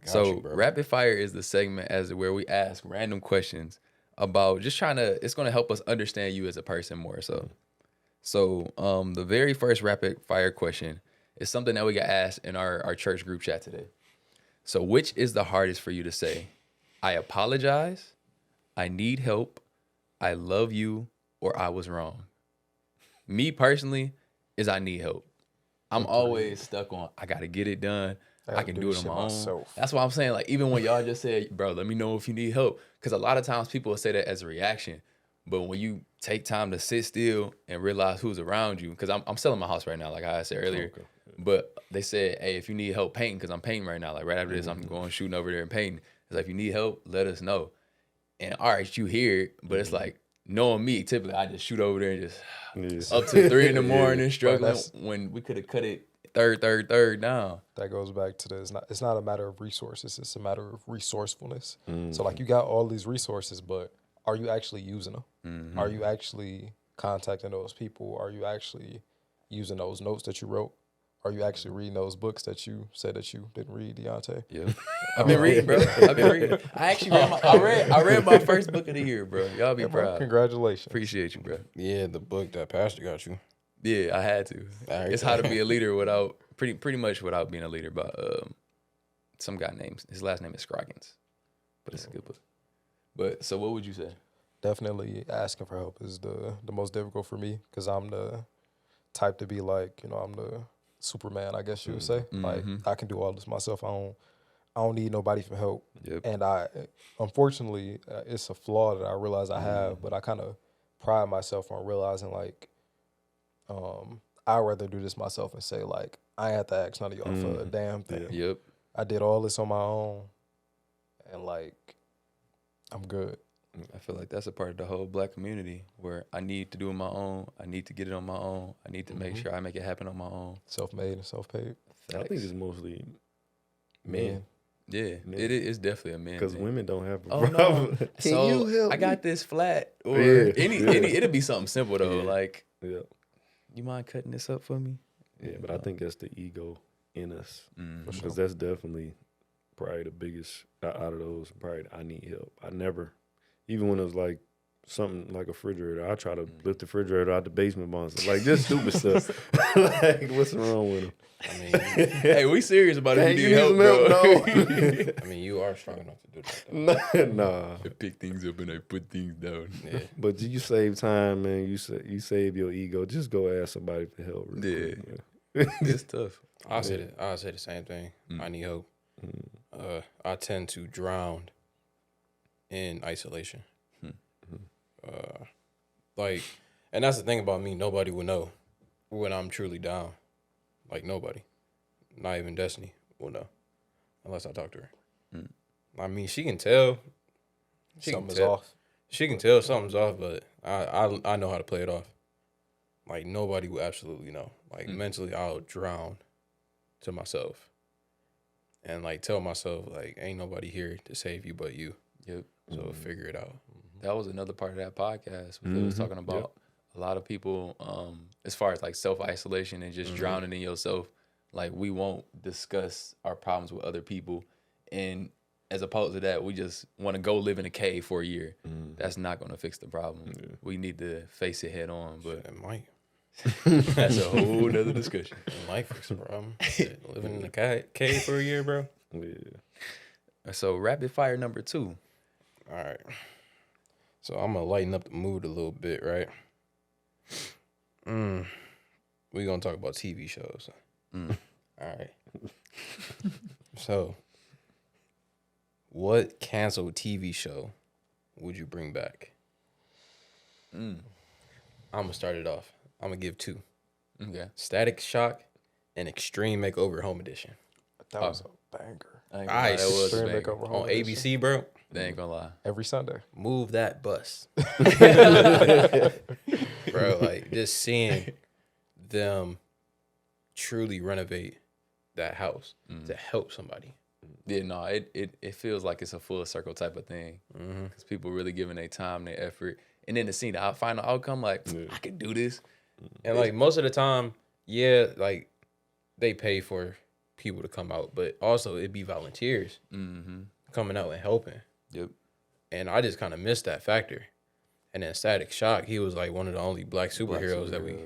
So rapid fire is the segment where we ask random questions about just it's going to help us understand you as a person more. So the very first rapid fire question is something that we got asked in our church group chat today. So which is the hardest for you to say? I apologize, I need help, I love you, or I was wrong? Me personally is I need help. I'm always stuck on I got to get it done. I can do it on my own. myself. That's why I'm saying, like, even when y'all just said, bro, let me know if you need help. Because a lot of times people will say that as a reaction. But when you take time to sit still and realize who's around you, because I'm selling my house right now, like I said earlier. Okay. But they said, hey, if you need help painting, because I'm painting right now, like right after this, I'm going shooting over there and painting. It's like, if you need help, let us know. And all right, you hear it, but it's like, knowing me, typically I just shoot over there and just up to 3 in the morning, struggling when we could have cut it third down. That goes back to it's not a matter of resources, it's a matter of resourcefulness. So like you got all these resources, but are you actually using them? Are you actually contacting those people? Are you actually using those notes that you wrote? Are you actually reading those books that you said that you didn't read, Deontay? Yeah, I've been reading, bro. I've been reading. I actually read my first book of the year, bro. Y'all be proud. Congratulations. Appreciate you, bro. Yeah, the book that Pastor got you. Yeah, I had to. It's How to Be a Leader without pretty much without being a leader. By some guy named, his last name is Scroggins, but it's a good book. But so, what would you say? Definitely asking for help is the most difficult for me, because I'm the type to be like, I'm the Superman, I guess you would say. Like, I can do all this myself. I don't need nobody for help. Yep. And unfortunately, it's a flaw that I realize I have, but I kind of pride myself on realizing, like, I'd rather do this myself and say, like, I ain't have to ask none of y'all for a damn thing. Yep. I did all this on my own, and, like, I'm good. I feel like that's a part of the whole Black community where I need to do it on my own. I need to get it on my own. I need to make sure I make it happen on my own. Self-made and self-paid. I think it's mostly Men. Yeah, Men. it is definitely a man. because thing. women don't have a Oh problem. no! Can So you help I got me? this flat, or Yeah. any it'll be something simple though. Yeah. Like, Yeah, you mind cutting this up for me? yeah, but I think that's the ego in us, Mm. because that's definitely probably the biggest out of those. Probably, I need help. I never, even when it was like something like a refrigerator, I try to lift the refrigerator out the basement monster, like just stupid stuff. Like, what's wrong with them? I mean, Hey, we serious about it. Hey, You you need help, need bro. some help? I mean, you are strong enough to do that, though. Nah. I pick things up and I put things down. Yeah. But you save time, man. You save your ego. Just go ask somebody for help. Real Yeah. quick, man. It's tough. I'll say the same thing. I need help. I tend to drown in isolation. Like, and that's the thing about me. Nobody will know when I'm truly down. Like, nobody. Not even Destiny will know unless I talk to her. I mean, she can tell. Something's off. She can tell something's off, but I know how to play it off. Like, nobody will absolutely know. Like, mentally, I'll drown to myself. And, like, tell myself, like, ain't nobody here to save you but you. Yep. So figure it out. That was another part of that podcast. It was talking about a lot of people, as far as like self-isolation and just drowning in yourself. Like, we won't discuss our problems with other people. And as opposed to that, we just want to go live in a cave for a year. That's not going to fix the problem. We need to face it head on. But It might. that's a whole nother discussion. It might fix the problem. Shit, living in a cave for a year, bro. Yeah. So rapid fire number 2. All right. So I'm going to lighten up the mood a little bit, right? We're going to talk about TV shows. All right. So, what canceled TV show would you bring back? I'm going to start it off. I'm going to give 2. Okay. Static Shock and Extreme Makeover Home Edition. That was a banger. I ain't gonna lie, that was Extreme banging. Makeover Home On Edition. ABC, bro. They ain't gonna lie. Every Sunday. Move that bus. Bro, like, just seeing them truly renovate that house to help somebody. Yeah, no, it feels like it's a full circle type of thing. Because people really giving their time, their effort. And then to see the final outcome, like, I could do this. And, like, most of the time, yeah, like, they pay for people to come out, but also it'd be volunteers coming out and helping. Yep. And I just kind of missed that factor. And then Static Shock, he was like one of the only black superheroes that we.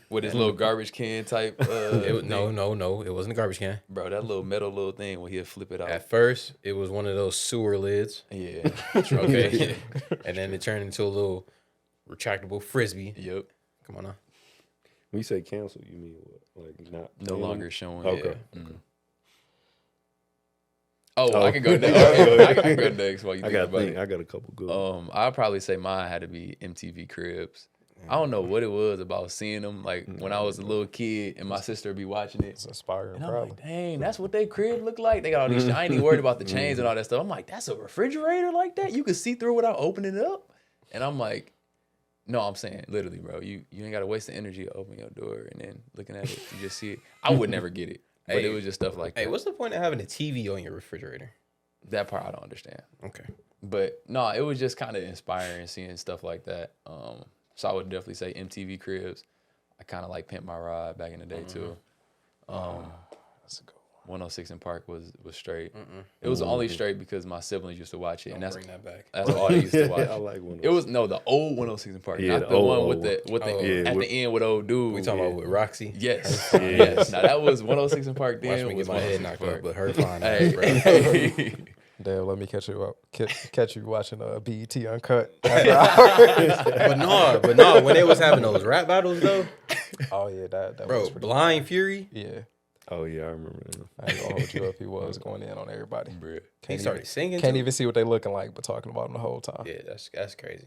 With his little garbage can type. No, it wasn't a garbage can. Bro, that little metal little thing where he'll flip it out. At first, it was one of those sewer lids. Yeah. Okay. And then it turned into a little retractable frisbee. Yep. Come on now. When you say cancel, you mean what? Like not No longer showing. Okay. Yeah. Oh, I can go next. I can go next while you think about it. I got a couple good ones. I'd probably say mine had to be MTV Cribs. I don't know what it was about seeing them. Like when I was a little kid and my sister would be watching it. It's inspiring, And I'm probably. like, dang, that's what they crib look like. They got all these. I ain't even worried about the chains and all that stuff. I'm like, that's a refrigerator like that. You can see through without opening it up. And I'm like, no, I'm saying literally, bro. You ain't gotta waste the energy to open your door and then looking at it, you just see it. I would never get it, but it was just stuff like that. Hey, what's the point of having a TV on your refrigerator? That part I don't understand. Okay. But no, it was just kind of inspiring seeing stuff like that. So I would definitely say MTV Cribs. I kind of like Pimp My Ride back in the day too. That's a good one. 106 in Park was straight. It was only straight because my siblings used to watch it, and Bring that back. that's all they used to watch. I like one. It was the old 106 in Park, Yeah, not the the old, one old with the at the end with old dude. We talking about with Roxy? Yes, yes. Now that was 106 in Park. Then Watch me was get my head 106 knocked Park. out, but her fine. Hey. Damn, let me catch you up. Catch you watching BET Uncut. but no, when they was having those rap battles though, Oh yeah, that bro, was pretty. Blind Fury, Yeah, Oh yeah, I remember that. I ain't gonna hold you up. He was going in on everybody. Bruh. he started singing. Can't too. even see what they looking like, but talking about them the whole time. Yeah, that's crazy.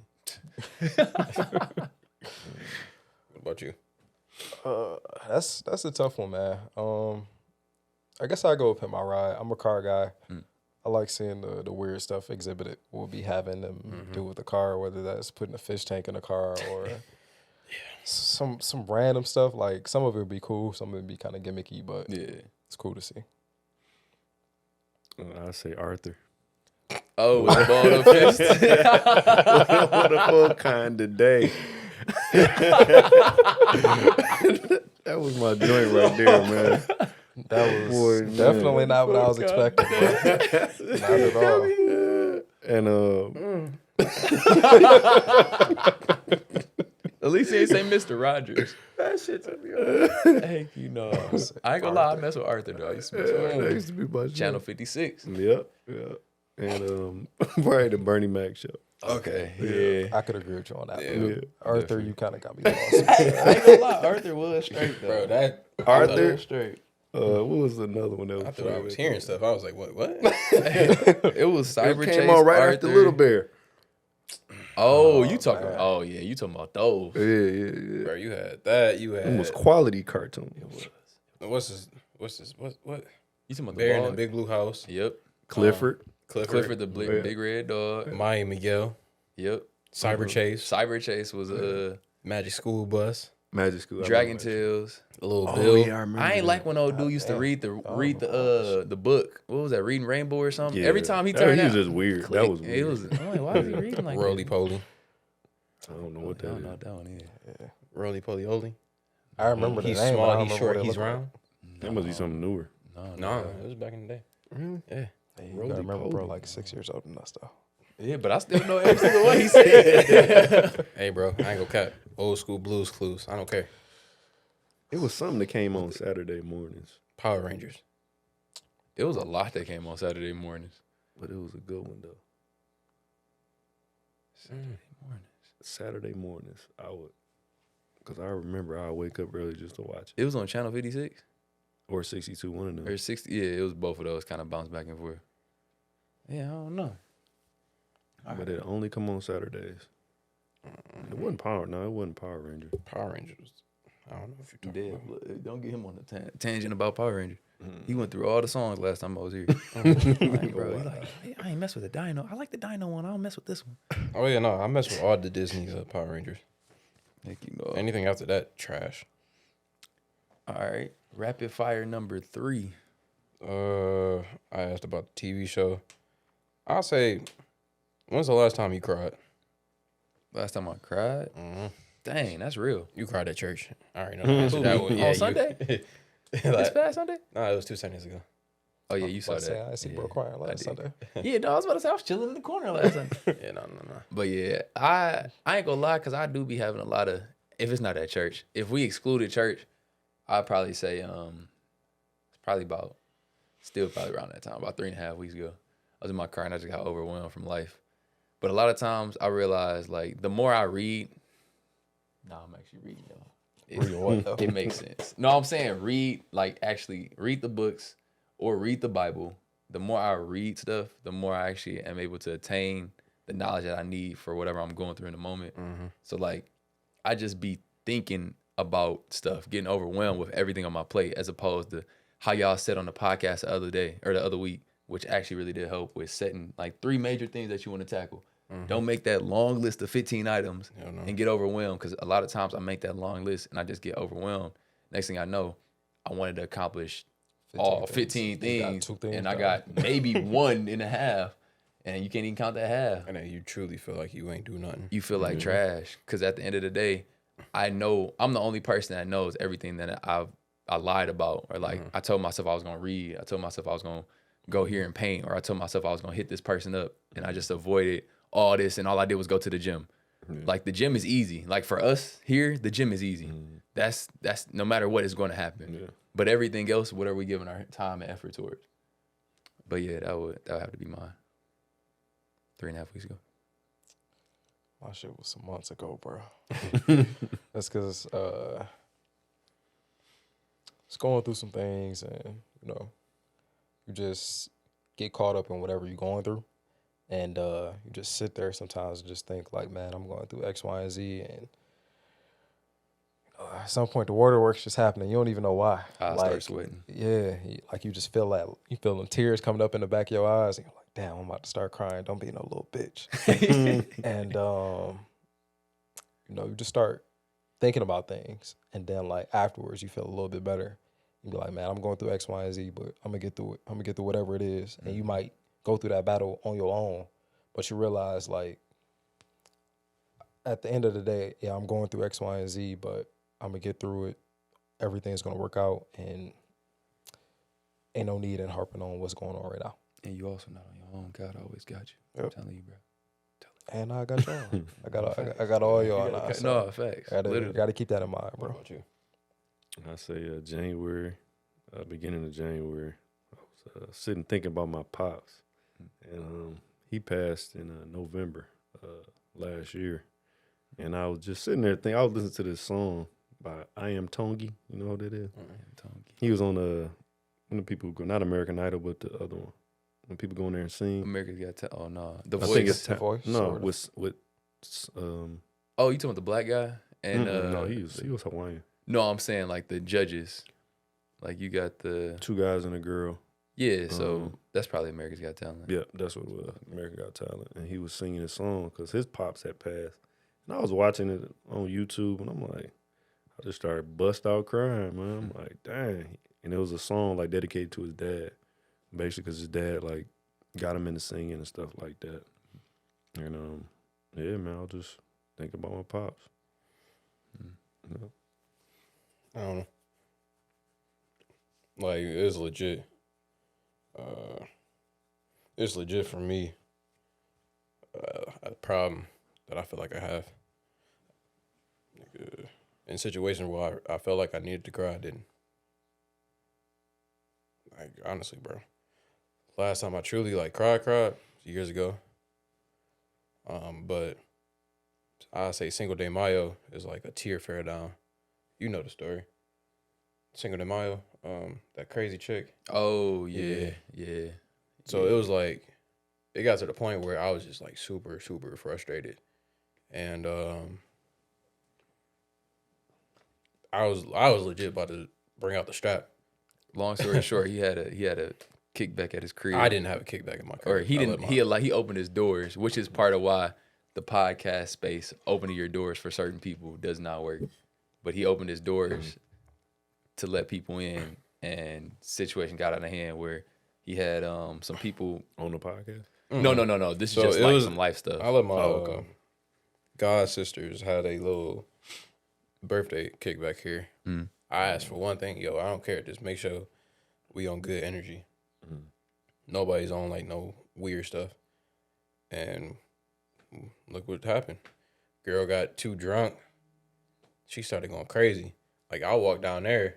What about you? That's a tough one, man. I guess I go with Pimp My Ride. I'm a car guy. I like seeing the weird stuff exhibited. We'll be having them do with the car, whether that's putting a fish tank in the car or some random stuff. Like some of it would be cool, some of it would be kind of gimmicky, but Yeah. it's cool to see. I say Arthur. Oh, with the ball of fist. What a full kind of day. That was my joint right there, man. That was Boy, man. definitely not what I was expecting. Bro. Not at all. And At least he ain't say Mr. Rogers. That shit took me off. Hey, you know, I ain't gonna lie, I mess with Arthur though. I used to mess with that Arthur. used to be my Channel joint. 56. Yep. And probably the Bernie Mac show. Okay. Yeah. I could agree with you on that. Yeah. one. Yeah. Arthur, you kind of got me lost. I ain't gonna lie, Arthur was straight though. Bro, that Arthur. was straight. What was another one that was? I thought I was hearing stuff. I was like, what? It was Cyber It Chase. came on right Arthur. after Little Bear. Oh, you talking? man. Oh yeah, you talking about those? Yeah. Bro, you had that. You had It was quality cartoon. what's this? What? You talking about Bear the in ball? the Big Blue House. Yep. Clifford. Clifford the big red dog. Maya Miguel. Yep. Cyber Chase. Cyber Chase was Magic School Bus. Magic School. I Dragon remember that. Tales. A little Oh Bill. yeah, I remember. I ain't that. like when old dude used to read the book. What was that? Reading Rainbow or something? Yeah. Every time he That- turned he out, was just weird. That was weird. It was. I'm like, why was he reading like Roly that? Poly. I don't know what I that don't is. know what that one is. Roly Poly Oly. I remember the He's name. but I small, don't he's remember what short, it he's looked like. round. That must be something newer. No, it was back in the day. Really? Yeah. Hey, you gotta remember, bro, like 6 years older than us, though. Yeah, but I still know every single one he said. Hey, bro, I ain't gonna cap. Old school Blues Clues. I don't care. It was something that came on Saturday mornings, Power Rangers. It was a lot that came on Saturday mornings. but it was a good one though. Saturday mornings, I would, because I remember I would wake up early just to watch it. It was on Channel 56 Or 62, one of them. or 60. Yeah, it was both of those kind of bounce back and forth. Yeah, I don't know. But it only come on Saturdays. It wasn't Power. No, it wasn't Power Ranger. Power Rangers. I don't know if you're talking Dead. about. Look, don't get him on the tangent about Power Ranger. He went through all the songs last time I was here. Like, bro, he like, "Hey, I ain't mess with the Dino. I like the Dino one. I don't mess with this one. Oh, yeah, no. I mess with all the Disney Power Rangers. Thank you, God. Anything after that, trash. All right. Rapid fire number 3. I asked about the TV show. I'll say, when's the last time you cried? Last time I cried? Dang, that's real. You cried at church. I already know the answer to that one. On Sunday? This Like, past Sunday? no, it was 2 Sundays ago. Oh, yeah, you saw Say, that. I see Yeah, bro crying I last did. Sunday. Yeah, no, I was about to say I was chilling in the corner last Sunday. Yeah, no. But yeah, I ain't gonna lie, because I do be having a lot of, if it's not at church, if we excluded church, I'd probably say it's probably around that time, about 3.5 weeks ago. I was in my car and I just got overwhelmed from life. But a lot of times I realize, like, the more I read, I'm actually reading, y'all. Reading what, though? It makes sense. No, I'm saying read, like, actually read the books or read the Bible. the more I read stuff, the more I actually am able to attain the knowledge that I need for whatever I'm going through in the moment. So like, I just be thinking about stuff, getting overwhelmed with everything on my plate, as opposed to how y'all said on the podcast the other day or the other week, which actually really did help with setting like 3 major things that you want to tackle. Don't make that long list of 15 items and get overwhelmed, because a lot of times I make that long list and I just get overwhelmed. Next thing I know, I wanted to accomplish all 15 things, and I got maybe 1.5, and you can't even count that half. And then you truly feel like you ain't do nothing. You feel like trash, because at the end of the day, I know I'm the only person that knows everything that I lied about, or like I told myself I was gonna read, I told myself I was gonna go here and paint, or I told myself I was gonna hit this person up, and I just avoided all this, and all I did was go to the gym. Like the gym is easy. Like for us here, the gym is easy. That's no matter what is going to happen. But everything else, what are we giving our time and effort towards? But yeah, that would have to be mine. 3.5 weeks ago. My shit was some months ago, bro. That's because it's going through some things, and you just get caught up in whatever you're going through, and you just sit there sometimes and just think like, man, I'm going through X, Y, and Z, and at some point the waterworks just happening. You don't even know why. I start sweating. Yeah, like you just feel that, you feel them tears coming up in the back of your eyes, and you're like, damn, I'm about to start crying. Don't be no little bitch. And you just start thinking about things, and then like afterwards you feel a little bit better. You be like, man, I'm going through X, Y, and Z, but I'm gonna get through it. I'm gonna get through whatever it is. And you might go through that battle on your own, but you realize like at the end of the day, yeah, I'm going through X, Y, and Z, but I'm gonna get through it. Everything's gonna work out, and ain't no need in harping on what's going on right now. And you also not on your own. God always got you. I'm telling you, bro. And I got y'all. I got all y'all now. No, facts. Gotta keep that in mind, bro. What about you? I say January, beginning of January, I was sitting thinking about my pops, and he passed in November last year, and I was just sitting there thinking. I was listening to this song by I Am Tongi. You know what that is? He was on one of the people who go, not American Idol, but the other one. When people go in there and sing. America's Got Talent. Oh no, The I Voice. think it's The Voice. No, Sorta. Oh, you talking about the black guy? And no, he was Hawaiian. No, I'm saying like the judges. Like you got the 2 guys and a girl. Yeah, so that's probably America's Got Talent. Yeah, that's what it was. American Got Talent, and he was singing his song because his pops had passed, and I was watching it on YouTube, and I'm like, I just started bust out crying, man. I'm like, dang, and it was a song like dedicated to his dad, basically because his dad like got him into singing and stuff like that, and yeah, man, I'll just think about my pops. Yeah. I don't know. Like, it's legit. It's legit for me. A problem that I feel like I have. In situations where I felt like I needed to cry, I didn't. Like, honestly, bro. Last time I truly, like, cried years ago. But I say Cinco de Mayo is like a tear fare down. You know the story. Cinco de Mayo, that crazy chick. Oh Yeah. yeah. So it was like, it got to the point where I was just like super, super frustrated. And I was legit about to bring out the strap. Long story short, he had a kickback at his crib. I didn't have a kickback in my crib. Or he didn't. He opened his doors, which is part of why the podcast space, opening your doors for certain people, does not work. But he opened his doors to let people in, and situation got out of hand where he had some people On the podcast? No. This is So just it like was- some life stuff. I let my god sisters had a little birthday kickback here. I asked for one thing, yo, I don't care. Just make sure we on good energy. Nobody's on like no weird stuff. And look what happened. Girl got too drunk. She started going crazy. Like, I walked down there.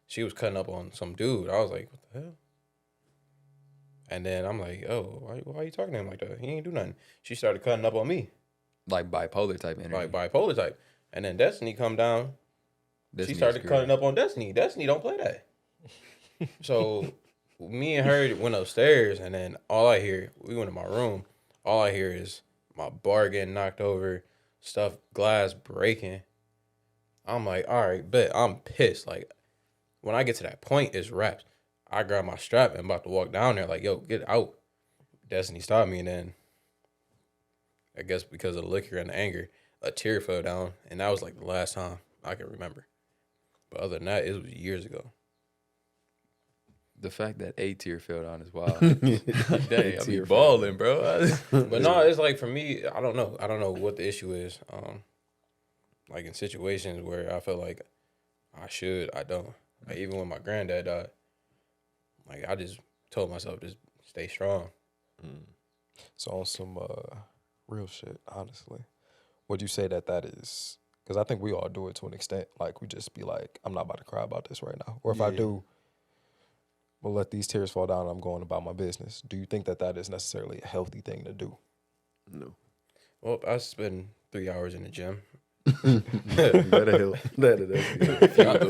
She was cutting up on some dude. I was like, what the hell? And then I'm like, oh, why are you talking to him like that? He ain't do nothing. She started cutting up on me. Like bipolar type energy. Like bipolar type. And then Destiny come down. Destiny's She started girl. cutting up on Destiny. Destiny don't play that. So me and her went upstairs, and then we went to my room. All I hear is my bar getting knocked over, glass breaking. I'm like, all right, bet. I'm pissed. Like, when I get to that point, it's wraps. I grab my strap and I'm about to walk down there, like, yo, get out. Destiny stopped me, and then I guess because of the liquor and the anger, a tear fell down, and that was like the last time I can remember. But other than that, it was years ago. The fact that a tear fell down is wild. Dang, I be balling, bro. But no, it's like for me, I don't know. I don't know what the issue is. Like in situations where I feel like I don't. Like even when my granddad died, like I just told myself just stay strong. So on some real shit, honestly, would you say that is? Because I think we all do it to an extent. Like we just be like, I'm not about to cry about this right now. Or if I do, we'll let these tears fall down and I'm going about my business. Do you think that is necessarily a healthy thing to do? No. Well, I spend 3 hours in the gym. That'll help.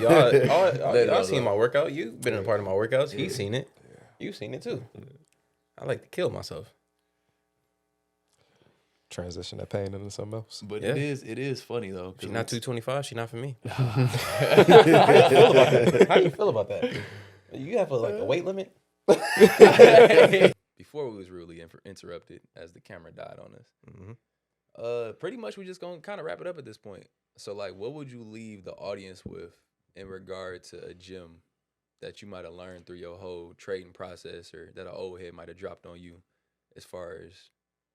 Y'all seen my workout. You've been a part of my workouts. He's seen it. You've seen it too. I like to kill myself. Transition that pain into something else. But it is funny though. She's not 225. She's not for me. How you feel about that? You have a weight limit? Before we was really interrupted as the camera died on us. Pretty much we just gonna kind of wrap it up at this point. So like, what would you leave the audience with in regard to a gem that you might have learned through your whole trading process, or that an old head might have dropped on you, as far as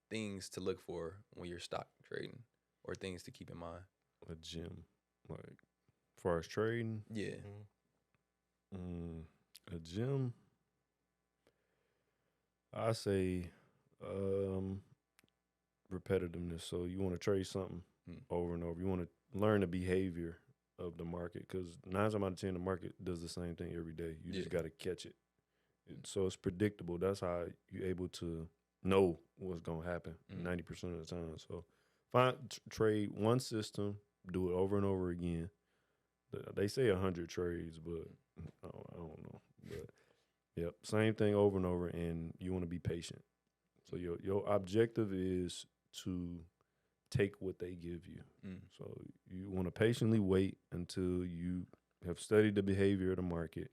things to look for when you're stock trading, or things to keep in mind? A gem, like as far as trading. Yeah. A gem. I say repetitiveness. So you want to trade something over and over. You want to learn the behavior of the market, because 9 times out of 10 the market does the same thing every day. You just got to catch it. So it's predictable. That's how you're able to know what's going to happen 90% of the time. So trade one system, do it over and over again. They say 100 trades, but I don't know. But yep, same thing over and over, and you want to be patient. So your objective is to take what they give you. So you want to patiently wait until you have studied the behavior of the market,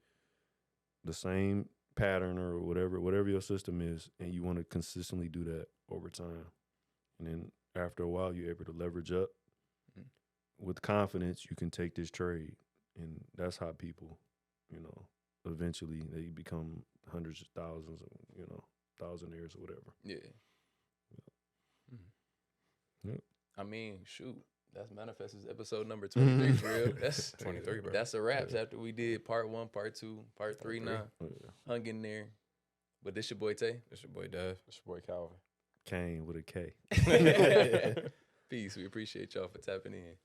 the same pattern or whatever your system is, and you want to consistently do that over time. And then after a while, you're able to leverage up. With confidence, you can take this trade, and that's how people, eventually they become hundreds of thousands, thousandaires or whatever. Yeah. Yep. I mean, shoot, that's Manifestos episode number 23 for real. That's 23, bro. That's a wrap after we did part 1, part 2, part 3 now. Hung in there. But this your boy Tay. This your boy Dev. It's your boy Calvin. Kane with a K. Peace. We appreciate y'all for tapping in.